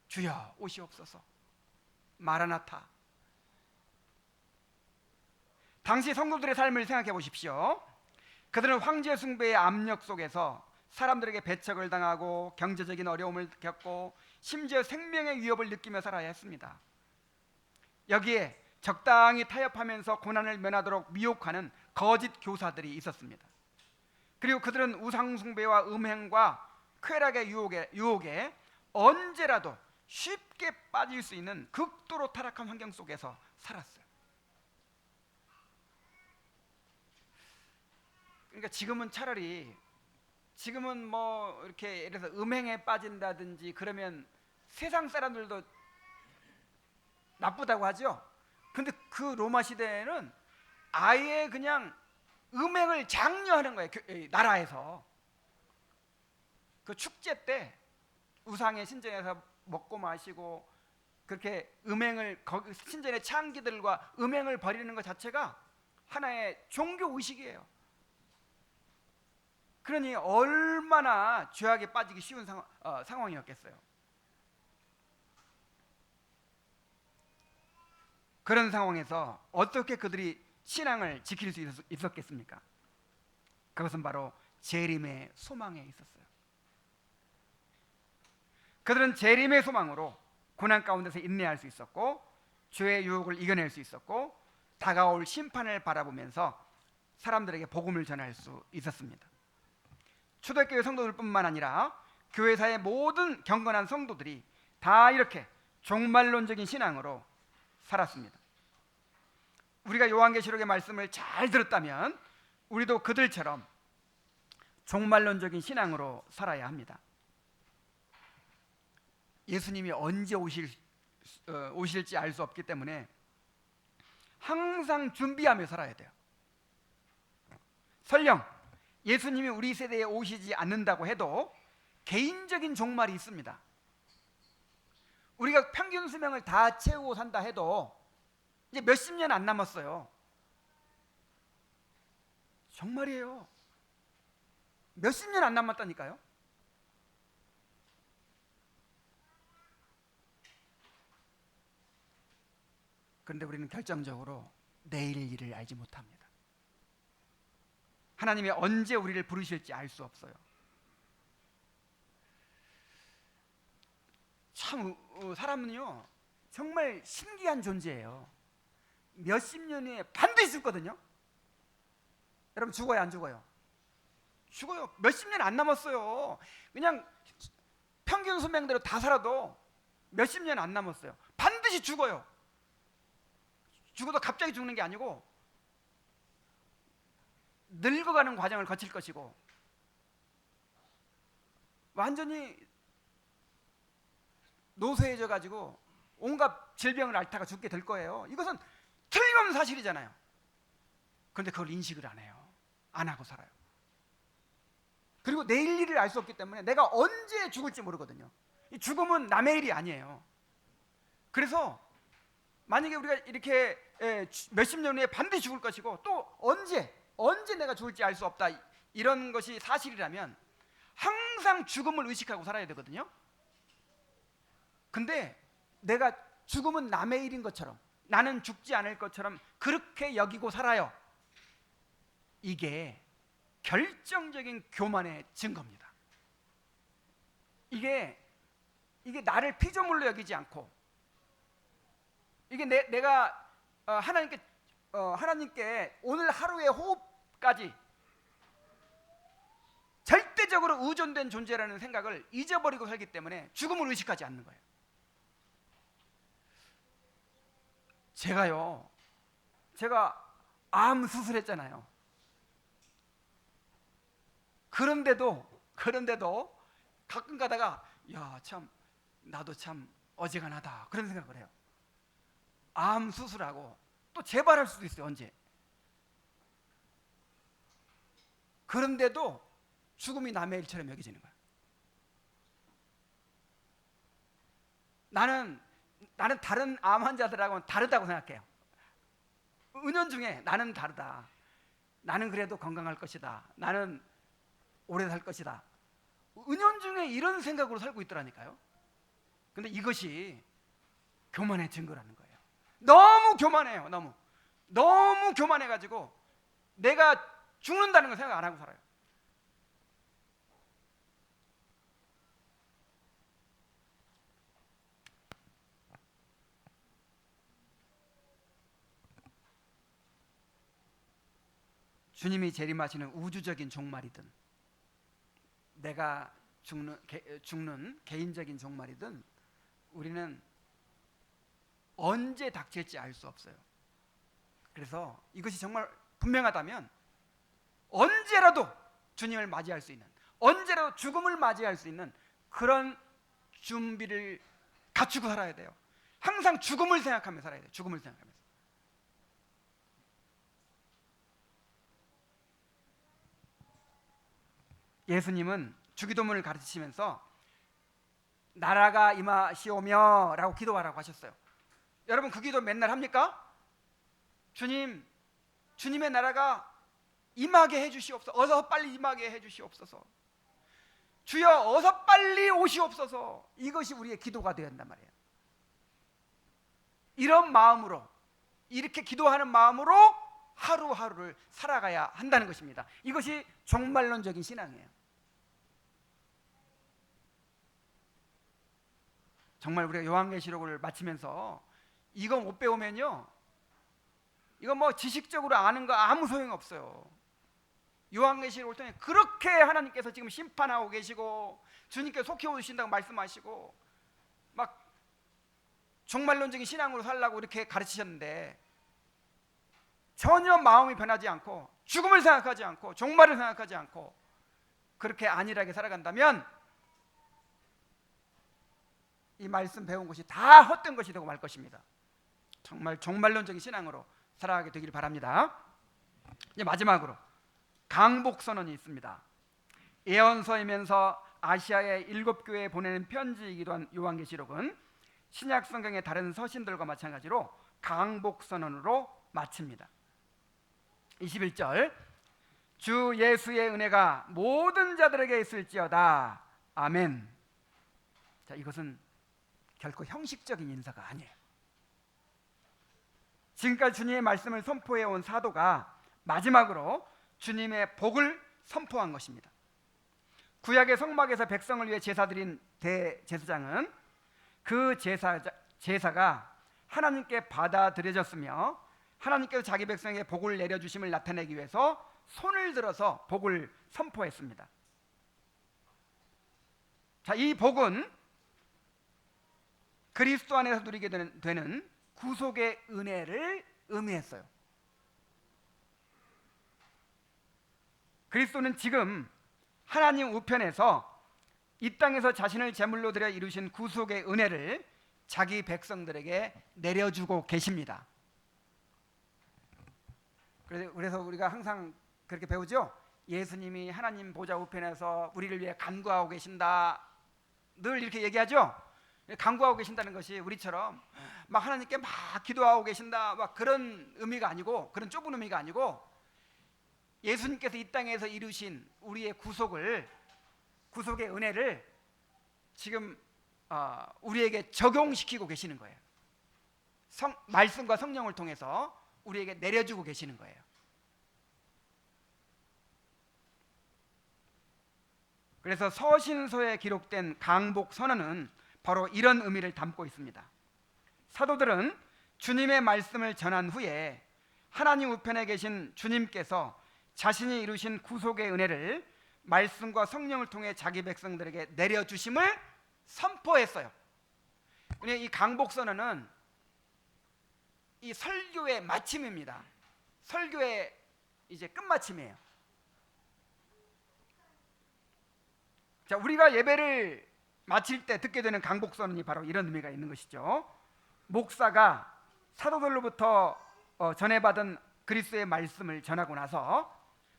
주여 오시옵소서. 마라나타. 당시 성도들의 삶을 생각해 보십시오. 그들은 황제 숭배의 압력 속에서 사람들에게 배척을 당하고 경제적인 어려움을 겪고 심지어 생명의 위협을 느끼며 살아야 했습니다. 여기에 적당히 타협하면서 고난을 면하도록 미혹하는 거짓 교사들이 있었습니다. 그리고 그들은 우상 숭배와 음행과 쾌락의 유혹에 언제라도 쉽게 빠질 수 있는 극도로 타락한 환경 속에서 살았어요. 그러니까 지금은 뭐 이렇게 예를 들어서 음행에 빠진다든지 그러면 세상 사람들도 나쁘다고 하죠. 근데 그 로마 시대에는 아예 그냥 음행을 장려하는 거예요. 나라에서 그 축제 때 우상의 신전에서 먹고 마시고 그렇게 음행을 거기 신전의 창기들과 음행을 벌이는 것 자체가 하나의 종교 의식이에요. 그러니 얼마나 죄악에 빠지기 쉬운 상황이었겠어요. 그런 상황에서 어떻게 그들이 신앙을 지킬 수 있었겠습니까? 그것은 바로 재림의 소망에 있었어요. 그들은 재림의 소망으로 고난 가운데서 인내할 수 있었고, 죄의 유혹을 이겨낼 수 있었고, 다가올 심판을 바라보면서 사람들에게 복음을 전할 수 있었습니다. 초대교회 성도들뿐만 아니라 교회사의 모든 경건한 성도들이 다 이렇게 종말론적인 신앙으로 살았습니다. 우리가 요한계시록의 말씀을 잘 들었다면 우리도 그들처럼 종말론적인 신앙으로 살아야 합니다. 예수님이 언제 오실지 알 수 없기 때문에 항상 준비하며 살아야 돼요. 설령 예수님이 우리 세대에 오시지 않는다고 해도 개인적인 종말이 있습니다. 우리가 평균 수명을 다 채우고 산다 해도 이제 몇십 년 안 남았어요. 정말이에요. 몇십 년 안 남았다니까요. 그런데 우리는 결정적으로 내일 일을 알지 못합니다. 하나님이 언제 우리를 부르실지 알 수 없어요. 참 사람은요 정말 신기한 존재예요. 몇십 년 후에 반드시 죽거든요. 여러분 죽어요 안 죽어요? 죽어요. 몇십 년 안 남았어요. 그냥 평균 수명대로 다 살아도 몇십 년 안 남았어요. 반드시 죽어요. 죽어도 갑자기 죽는 게 아니고 늙어가는 과정을 거칠 것이고, 완전히 노쇠해져 가지고 온갖 질병을 앓다가 죽게 될 거예요. 이것은 틀림없는 사실이잖아요. 그런데 그걸 인식을 안 해요. 안 하고 살아요. 그리고 내일 일을 알 수 없기 때문에 내가 언제 죽을지 모르거든요. 이 죽음은 남의 일이 아니에요. 그래서 만약에 우리가 이렇게 몇십 년 후에 반드시 죽을 것이고, 또 언제 내가 죽을지 알 수 없다, 이런 것이 사실이라면 항상 죽음을 의식하고 살아야 되거든요. 근데 내가 죽음은 남의 일인 것처럼, 나는 죽지 않을 것처럼 그렇게 여기고 살아요. 이게 결정적인 교만의 증거입니다. 이게 나를 피조물로 여기지 않고, 이게 내가 하나님께 오늘 하루의 호흡까지 절대적으로 의존된 존재라는 생각을 잊어버리고 살기 때문에 죽음을 의식하지 않는 거예요. 제가 암 수술했잖아요. 그런데도 가끔 가다가 나도 참 어지간하다 그런 생각을 해요. 암 수술하고 또 재발할 수도 있어요. 언제. 그런데도 죽음이 남의 일처럼 여겨지는 거예요. 나는 다른 암 환자들하고는 다르다고 생각해요. 은연중에 나는 다르다. 나는 그래도 건강할 것이다. 나는 오래 살 것이다. 은연중에 이런 생각으로 살고 있더라니까요. 근데 이것이 교만의 증거라는 거예요. 너무 교만해요. 너무 교만해가지고 내가 죽는다는 걸 생각 안 하고 살아요. 주님이 재림하시는 우주적인 종말이든 내가 죽는 개인적인 종말이든 우리는 언제 닥칠지 알 수 없어요. 그래서 이것이 정말 분명하다면 언제라도 주님을 맞이할 수 있는, 언제라도 죽음을 맞이할 수 있는 그런 준비를 갖추고 살아야 돼요. 항상 죽음을 생각하며 살아야 돼요. 죽음을 생각하면서. 예수님은 주기도문을 가르치시면서 나라가 임하시오며 라고 기도하라고 하셨어요. 여러분 그 기도 맨날 합니까? 주님의 나라가 임하게 해주시옵소서. 어서 빨리 임하게 해주시옵소서. 주여 어서 빨리 오시옵소서. 이것이 우리의 기도가 되어야 한단 말이에요. 이런 마음으로, 이렇게 기도하는 마음으로 하루하루를 살아가야 한다는 것입니다. 이것이 종말론적인 신앙이에요. 정말 우리가 요한계시록을 마치면서 이거 못 배우면요, 이거 뭐 지식적으로 아는 거 아무 소용 없어요. 요한계시록을 통해 그렇게 하나님께서 지금 심판하고 계시고 주님께서 속히 오신다고 말씀하시고 막 종말론적인 신앙으로 살라고 이렇게 가르치셨는데 전혀 마음이 변하지 않고 죽음을 생각하지 않고 종말을 생각하지 않고 그렇게 안일하게 살아간다면 이 말씀 배운 것이 다 헛된 것이 되고 말 것입니다. 정말 종말론적인 신앙으로 살아가게 되길 바랍니다. 이제 마지막으로 강복선언이 있습니다. 예언서이면서 아시아의 7교회에 보내는 편지이기도 한 요한계시록은 신약 성경의 다른 서신들과 마찬가지로 강복선언으로 마칩니다. 21절, 주 예수의 은혜가 모든 자들에게 있을지어다. 아멘. 자, 이것은 결코 형식적인 인사가 아니에요. 지금까지 주님의 말씀을 선포해온 사도가 마지막으로 주님의 복을 선포한 것입니다. 구약의 성막에서 백성을 위해 제사드린 대제사장은 그 제사가 하나님께 받아들여졌으며 하나님께서 자기 백성에게 복을 내려주심을 나타내기 위해서 손을 들어서 복을 선포했습니다. 자, 이 복은 그리스도 안에서 누리게 되는 구속의 은혜를 의미했어요. 그리스도는 지금 하나님 우편에서 이 땅에서 자신을 제물로 드려 이루신 구속의 은혜를 자기 백성들에게 내려주고 계십니다. 그래서 우리가 항상 그렇게 배우죠. 예수님이 하나님 보좌 우편에서 우리를 위해 간구하고 계신다. 늘 이렇게 얘기하죠. 간구하고 계신다는 것이 우리처럼 막 하나님께 막 기도하고 계신다 막 그런 의미가 아니고, 그런 좁은 의미가 아니고, 예수님께서 이 땅에서 이루신 우리의 구속의 은혜를 지금 우리에게 적용시키고 계시는 거예요. 말씀과 성령을 통해서 우리에게 내려주고 계시는 거예요. 그래서 서신서에 기록된 강복 선언은 바로 이런 의미를 담고 있습니다. 사도들은 주님의 말씀을 전한 후에 하나님 우편에 계신 주님께서 자신이 이루신 구속의 은혜를 말씀과 성령을 통해 자기 백성들에게 내려주심을 선포했어요. 이 강복 선언은 이 설교의 마침입니다. 설교의 이제 끝마침이에요. 자, 우리가 예배를 마칠 때 듣게 되는 강복 선언이 바로 이런 의미가 있는 것이죠. 목사가 사도들로부터 전해받은 그리스도의 말씀을 전하고 나서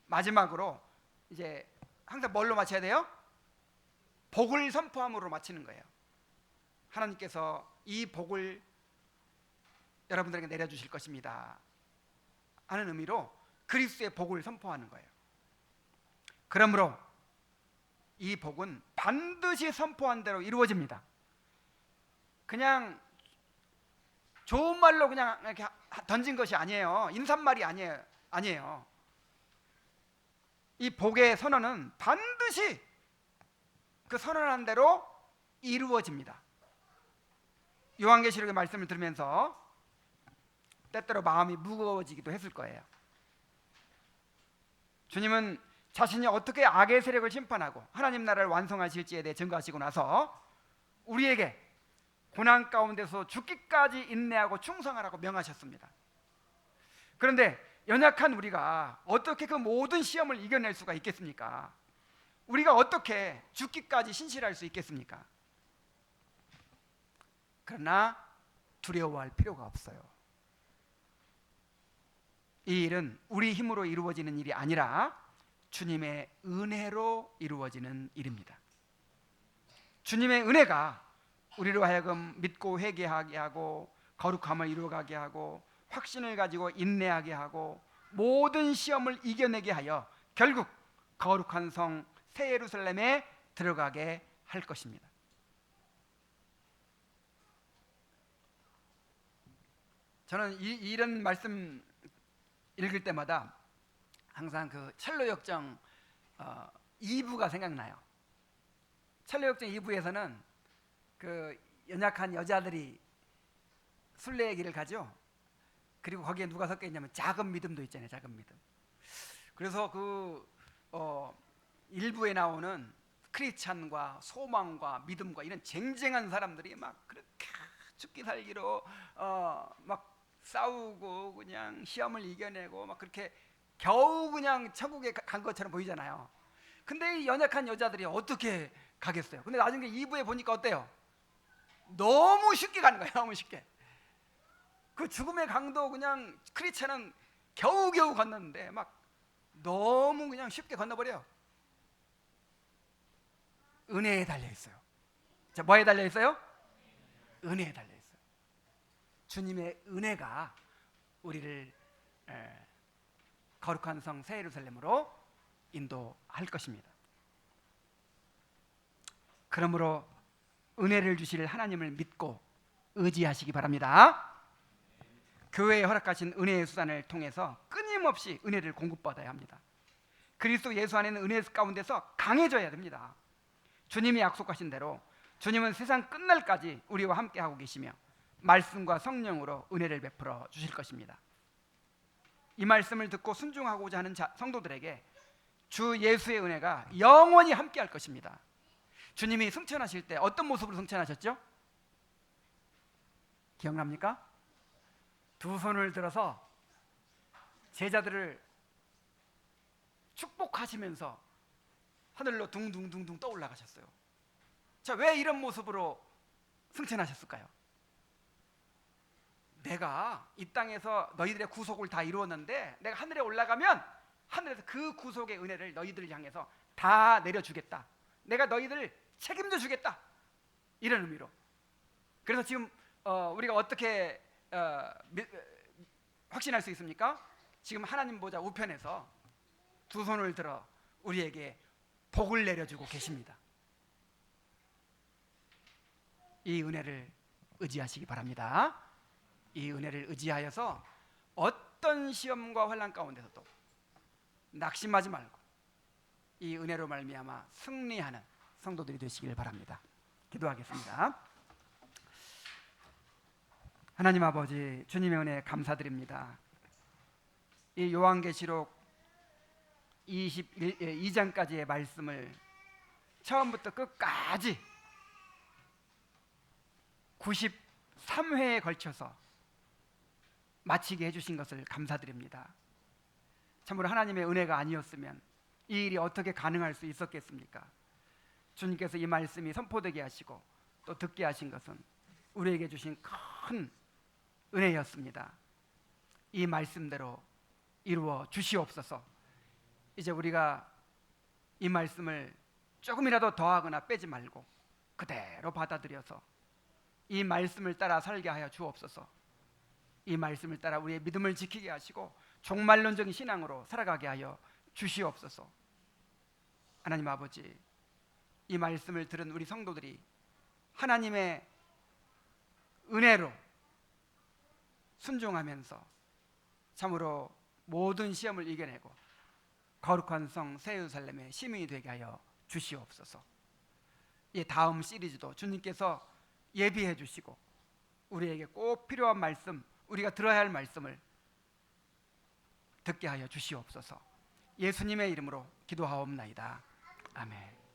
마지막으로 이제 항상 뭘로 마쳐야 돼요? 복을 선포함으로 마치는 거예요. 하나님께서 이 복을 여러분들에게 내려주실 것입니다 하는 의미로 그리스도의 복을 선포하는 거예요. 그러므로 이 복은 반드시 선포한 대로 이루어집니다. 그냥 좋은 말로 그냥 이렇게 던진 것이 아니에요. 인사말이 아니에요. 이 복의 선언은 반드시 그 선언한 대로 이루어집니다. 요한계시록의 말씀을 들으면서 때때로 마음이 무거워지기도 했을 거예요. 주님은 자신이 어떻게 악의 세력을 심판하고 하나님 나라를 완성하실지에 대해 증거하시고 나서 우리에게 고난 가운데서 죽기까지 인내하고 충성하라고 명하셨습니다. 그런데 연약한 우리가 어떻게 그 모든 시험을 이겨낼 수가 있겠습니까? 우리가 어떻게 죽기까지 신실할 수 있겠습니까? 그러나 두려워할 필요가 없어요. 이 일은 우리 힘으로 이루어지는 일이 아니라 주님의 은혜로 이루어지는 일입니다. 주님의 은혜가 우리로 하여금 믿고 회개하게 하고 거룩함을 이루어가게 하고 확신을 가지고 인내하게 하고 모든 시험을 이겨내게 하여 결국 거룩한 성 새 예루살렘에 들어가게 할 것입니다. 저는 이런 말씀 읽을 때마다 항상 그 첼로 역정 2부가 생각나요. 첼로 역정 2부에서는 그 연약한 여자들이 순례의 길을 가죠. 그리고 거기에 누가 섞여 있냐면 작은 믿음도 있잖아요. 작은 믿음. 그래서 그 1부에 나오는 크리스찬과 소망과 믿음과 이런 쟁쟁한 사람들이 막 그렇게 죽기 살기로 막 싸우고 그냥 시험을 이겨내고 막 그렇게 겨우 그냥 천국에 간 것처럼 보이잖아요. 근데 이 연약한 여자들이 어떻게 가겠어요? 근데 나중에 2부에 보니까 어때요? 너무 쉽게 가는 거예요. 너무 쉽게. 그 죽음의 강도 그냥 크리스찬은 겨우겨우 건넜는데 막 너무 그냥 쉽게 건너버려요. 은혜에 달려 있어요. 자, 뭐에 달려 있어요? 은혜에 달려 있어요. 주님의 은혜가 우리를 거룩한 성 새 예루살렘으로 인도할 것입니다. 그러므로 은혜를 주실 하나님을 믿고 의지하시기 바랍니다. 교회에 허락하신 은혜의 수단을 통해서 끊임없이 은혜를 공급받아야 합니다. 그리스도 예수 안에는 은혜 가운데서 강해져야 됩니다. 주님이 약속하신 대로 주님은 세상 끝날까지 우리와 함께하고 계시며 말씀과 성령으로 은혜를 베풀어 주실 것입니다. 이 말씀을 듣고 순종하고자 하는 성도들에게 주 예수의 은혜가 영원히 함께할 것입니다. 주님이 승천하실 때 어떤 모습으로 승천하셨죠? 기억납니까? 두 손을 들어서 제자들을 축복하시면서 하늘로 둥둥둥둥 떠올라가셨어요. 자, 왜 이런 모습으로 승천하셨을까요? 내가 이 땅에서 너희들의 구속을 다 이루었는데 내가 하늘에 올라가면 하늘에서 그 구속의 은혜를 너희들을 향해서 다 내려주겠다. 내가 너희들을 책임져 주겠다. 이런 의미로. 그래서 지금 우리가 어떻게 확신할 수 있습니까? 지금 하나님 보좌 우편에서 두 손을 들어 우리에게 복을 내려주고 계십니다. 이 은혜를 의지하시기 바랍니다. 이 은혜를 의지하여서 어떤 시험과 환난 가운데서도 낙심하지 말고 이 은혜로 말미암아 승리하는 성도들이 되시길 바랍니다. 기도하겠습니다. 하나님 아버지, 주님의 은혜에 감사드립니다. 이 요한계시록 22장까지의 말씀을 처음부터 끝까지 93회에 걸쳐서 마치게 해주신 것을 감사드립니다. 참으로 하나님의 은혜가 아니었으면 이 일이 어떻게 가능할 수 있었겠습니까? 주님께서 이 말씀이 선포되게 하시고 또 듣게 하신 것은 우리에게 주신 큰 은혜였습니다. 이 말씀대로 이루어 주시옵소서. 이제 우리가 이 말씀을 조금이라도 더하거나 빼지 말고 그대로 받아들여서 이 말씀을 따라 살게 하여 주옵소서. 이 말씀을 따라 우리의 믿음을 지키게 하시고 종말론적인 신앙으로 살아가게 하여 주시옵소서. 하나님 아버지, 이 말씀을 들은 우리 성도들이 하나님의 은혜로 순종하면서 참으로 모든 시험을 이겨내고 거룩한 성 새 예루살렘의 시민이 되게 하여 주시옵소서. 이 다음 시리즈도 주님께서 예비해 주시고 우리에게 꼭 필요한 말씀, 우리가 들어야 할 말씀을 듣게 하여 주시옵소서. 예수님의 이름으로 기도하옵나이다. 아멘.